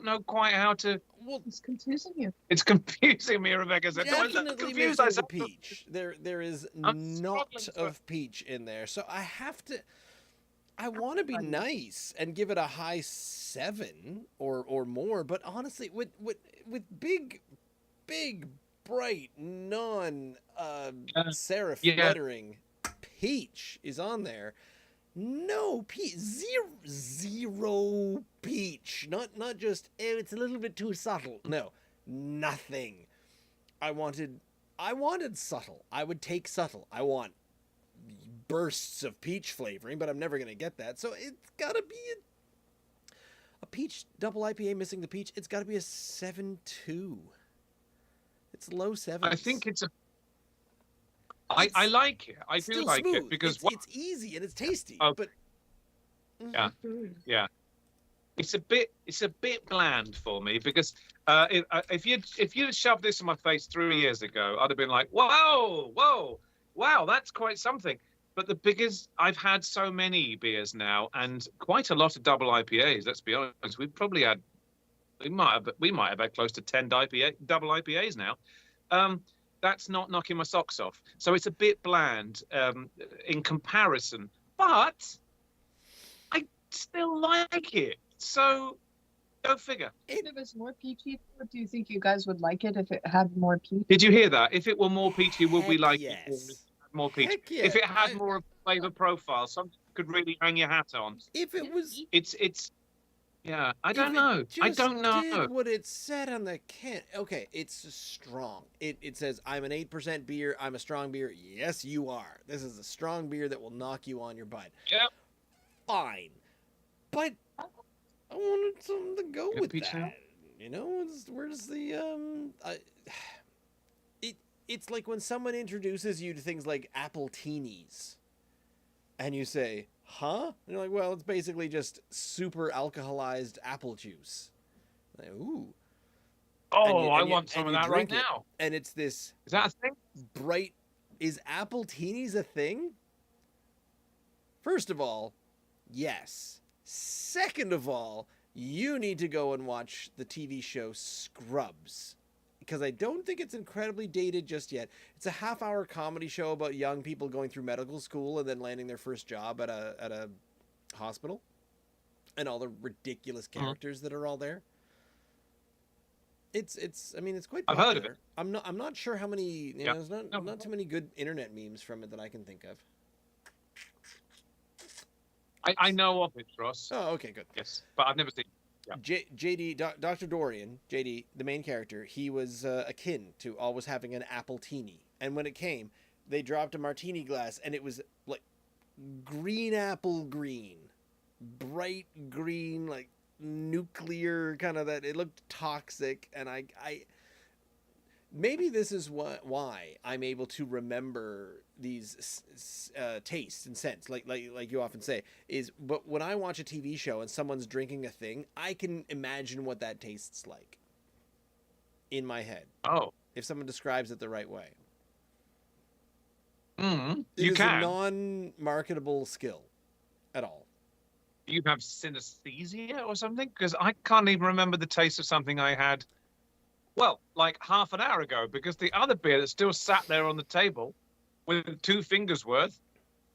know quite how to. Well, it's confusing you. It's confusing me, Rebecca said. No, I'm not Definitely confused. missing the peach. There is I'm not struggling of peach in there, so I have to. I want to be nice and give it a high 7 or more, but honestly, with big, bright, non serif lettering, peach is on there. No peach, zero peach. Not just it's a little bit too subtle. No, nothing. I wanted subtle. I would take subtle. I want bursts of peach flavoring, but I'm never going to get that. So it's got to be a peach double IPA missing the peach. It's got to be a 7.2. It's low 7s. I think it's a. I like it. I do like smooth. it because it's easy and it's tasty. But yeah, it's a bit bland for me because if you'd shoved this in my face 3 years ago, I'd have been like, wow, that's quite something. But because I've had so many beers now and quite a lot of double IPAs, let's be honest, we might have had close to 10 double IPAs now. that's not knocking my socks off. So it's a bit bland in comparison, but I still like it. So go figure. If it was more peachy, do you think you guys would like it if it had more peach? Did you hear that? If it were more peachy, would we Heck like yes. it more if it had more peach? Heck yeah. If it had more of a flavor profile, something you could really hang your hat on. If it was, It's yeah. I don't if know. it I just don't know. did what it said on the can. Okay, it's strong. It says I'm an 8% beer. I'm a strong beer. Yes, you are. This is a strong beer that will knock you on your butt. Yep. Fine, but I wanted something to go Good with peach that. now? You know, where's the it's like when someone introduces you to things like apple teenies, and you say, "Huh?" And you're like, "Well, it's basically just super alcoholized apple juice." Like, ooh. Oh, I want some of that right drink it, now. and it's this Is that a thing? bright. Is apple teenies a thing? First of all, yes. Second of all, you need to go and watch the TV show Scrubs, because I don't think it's incredibly dated just yet. It's a half-hour comedy show about young people going through medical school and then landing their first job at a hospital, and all the ridiculous characters that are all there. I mean, it's quite popular. I've heard of it. I'm not sure how many. You Yeah. know, there's not too many good internet memes from it that I can think of. I know of it, Ross. Oh, okay, good. Yes, but I've never seen it. Yeah. JD, Dr. Dorian, JD, the main character, he was akin to always having an apple teeny. And when it came, they dropped a martini glass, and it was like green apple green. Bright green, like nuclear kind of that. It looked toxic, and I maybe this is why I'm able to remember these tastes and scents, like you often say, but when I watch a TV show and someone's drinking a thing, I can imagine what that tastes like in my head. Oh. If someone describes it the right way. You It is can. a non-marketable skill at all. You have synesthesia or something? Because I can't even remember the taste of something I had, well, like half an hour ago, because the other beer that still sat there on the table with 2 fingers worth,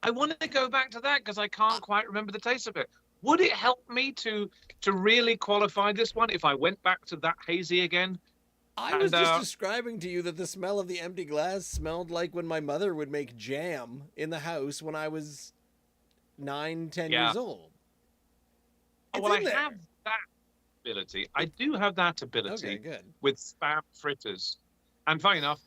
I want to go back to that because I can't quite remember the taste of it. Would it help me to really qualify this one if I went back to that hazy again? I was just describing to you that the smell of the empty glass smelled like when my mother would make jam in the house when I was 9-10 years old. Oh, well, I have that ability. I do have that ability with spam fritters. And funny enough,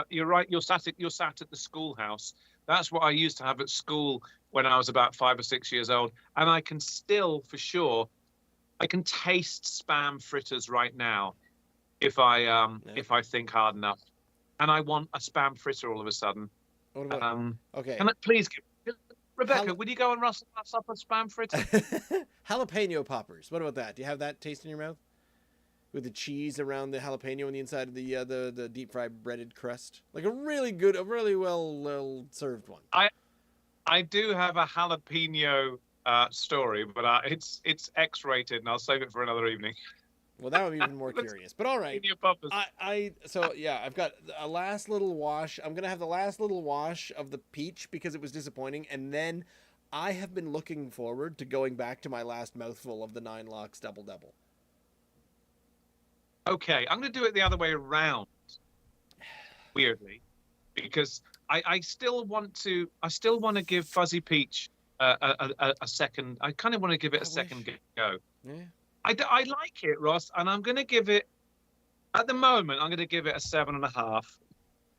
you're right. You're sat at the schoolhouse. That's what I used to have at school when I was about 5 or 6 years old. And I can still, for sure, I can taste spam fritters right now if I think hard enough. And I want a spam fritter all of a sudden. What about, okay. Can I please Rebecca, would you go and rustle us up a spam fritter? Jalapeno poppers. What about that? Do you have that taste in your mouth? With the cheese around the jalapeno on the inside of the deep fried breaded crust? Like a really well served one. I do have a jalapeno story, but it's X-rated, and I'll save it for another evening. Well, that would be even more curious. But all right. So yeah, I've got a last little wash. I'm gonna have the last little wash of the peach because it was disappointing, and then I have been looking forward to going back to my last mouthful of the 9 Locks Double Double. Okay, I'm gonna do it the other way around. Weirdly, because I still want to give Fuzzy Peach a second. I kind of want to give it a second go. Yeah. I like it, Ross, and I'm going to give it, at the moment, I'm going to give it a 7.5.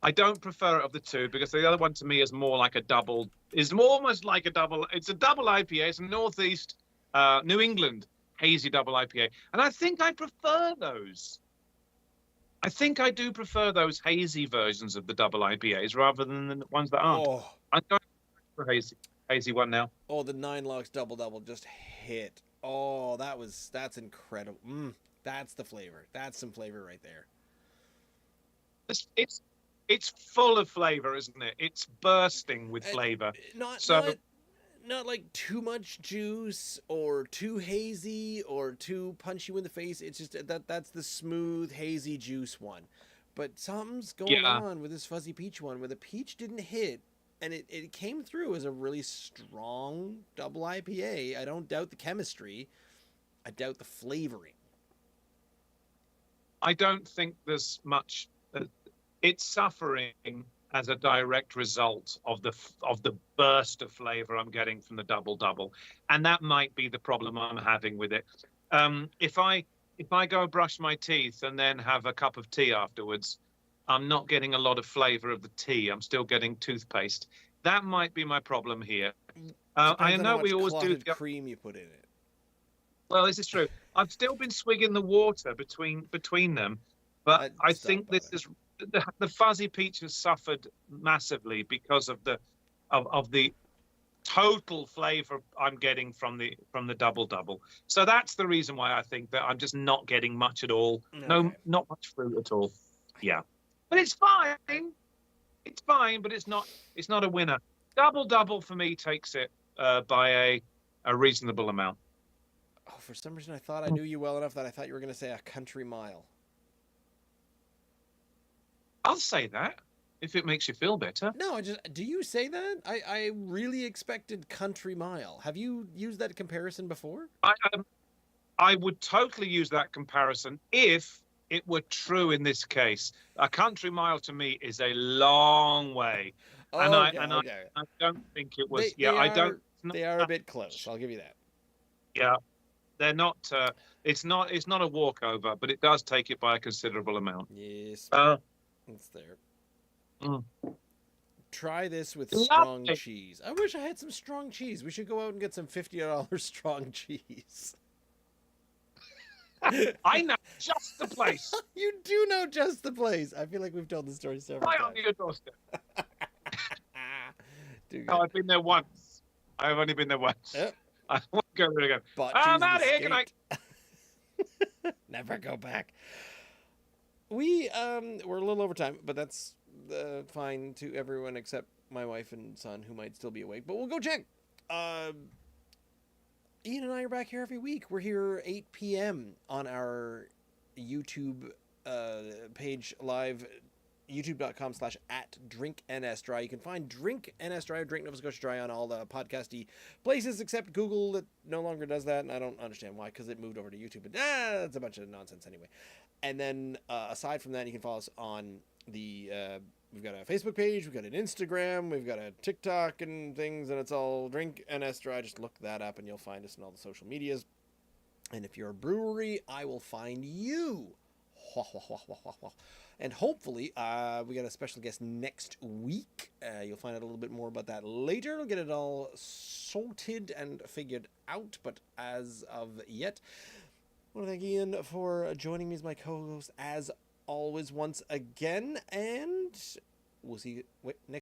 I don't prefer it of the two because the other one to me is more like a double, it's almost like a double, it's a double IPA, it's a Northeast New England hazy double IPA. And I think I prefer those. I think I do prefer those hazy versions of the double IPAs rather than the ones that aren't. Oh. I'm going for hazy one now. Oh, the 9 Locks Double Double just hit. Oh, that's incredible. That's the flavor. That's some flavor right there. It's full of flavor, isn't it? It's bursting with flavor. Not like too much juice or too hazy or too punch you in the face. It's just that's the smooth hazy juice one. But something's going Yeah. on with this fuzzy peach one where the peach didn't hit, and it came through as a really strong double IPA. I don't doubt the chemistry. I doubt the flavoring. I don't think there's much. It's suffering as a direct result of the burst of flavor I'm getting from the double, and that might be the problem I'm having with it. If I go brush my teeth and then have a cup of tea afterwards, I'm not getting a lot of flavor of the tea. I'm still getting toothpaste. That might be my problem here. I Depends on how know much we always do. clotted cream you put in it. Well, this is true. I've still been swigging the water between them, but I think this is the fuzzy peach has suffered massively because of the total flavor I'm getting from the double. So that's the reason why I think that I'm just not getting much at all. No, Okay. not much fruit at all. Yeah, but it's fine. It's fine, but it's not a winner. Double for me takes it by a reasonable amount. Oh, for some reason I thought I knew you well enough that I thought you were going to say a country mile. I'll say that if it makes you feel better. No, do you say that? I really expected country mile. Have you used that comparison before? I would totally use that comparison if it were true in this case. A country mile to me is a long way, and Okay, I don't think it was. They are a bit close. I'll give you that. Yeah, they're not. It's not a walkover, but it does take it by a considerable amount. Yes, it's there. Mm. Try this with Lovely. strong cheese. I wish I had some strong cheese. We should go out and get some $50 strong cheese. I know just the place. You do know just the place. I feel like we've told the story several Right times. on your doorstep. Too good. No, I've been there once. I've only been there once. Yep. I won't go there again. Bought I'm cheese and out of here. Good night. escaped. Never go back. We're a little over time, but that's fine to everyone except my wife and son, who might still be awake. But we'll go check. Ian and I are back here every week. We're here 8 p.m. on our YouTube page live, youtube.com/@drinknsdry. You can find Drink NS Dry or Drink Nova Scotia Dry on all the podcasty places except Google, that no longer does that, and I don't understand why, because it moved over to YouTube. But that's a bunch of nonsense anyway. And then aside from that, you can follow us on the we've got a Facebook page, we've got an Instagram, we've got a TikTok and things, and it's all Drink NS Dry. Just look that up and you'll find us in all the social medias. And if you're a brewery, I will find you. And hopefully, we got a special guest next week. You'll find out a little bit more about that later. We'll get it all sorted and figured out. But as of yet, I want to thank Ian for joining me as my co-host, as always, once again. And we'll see you next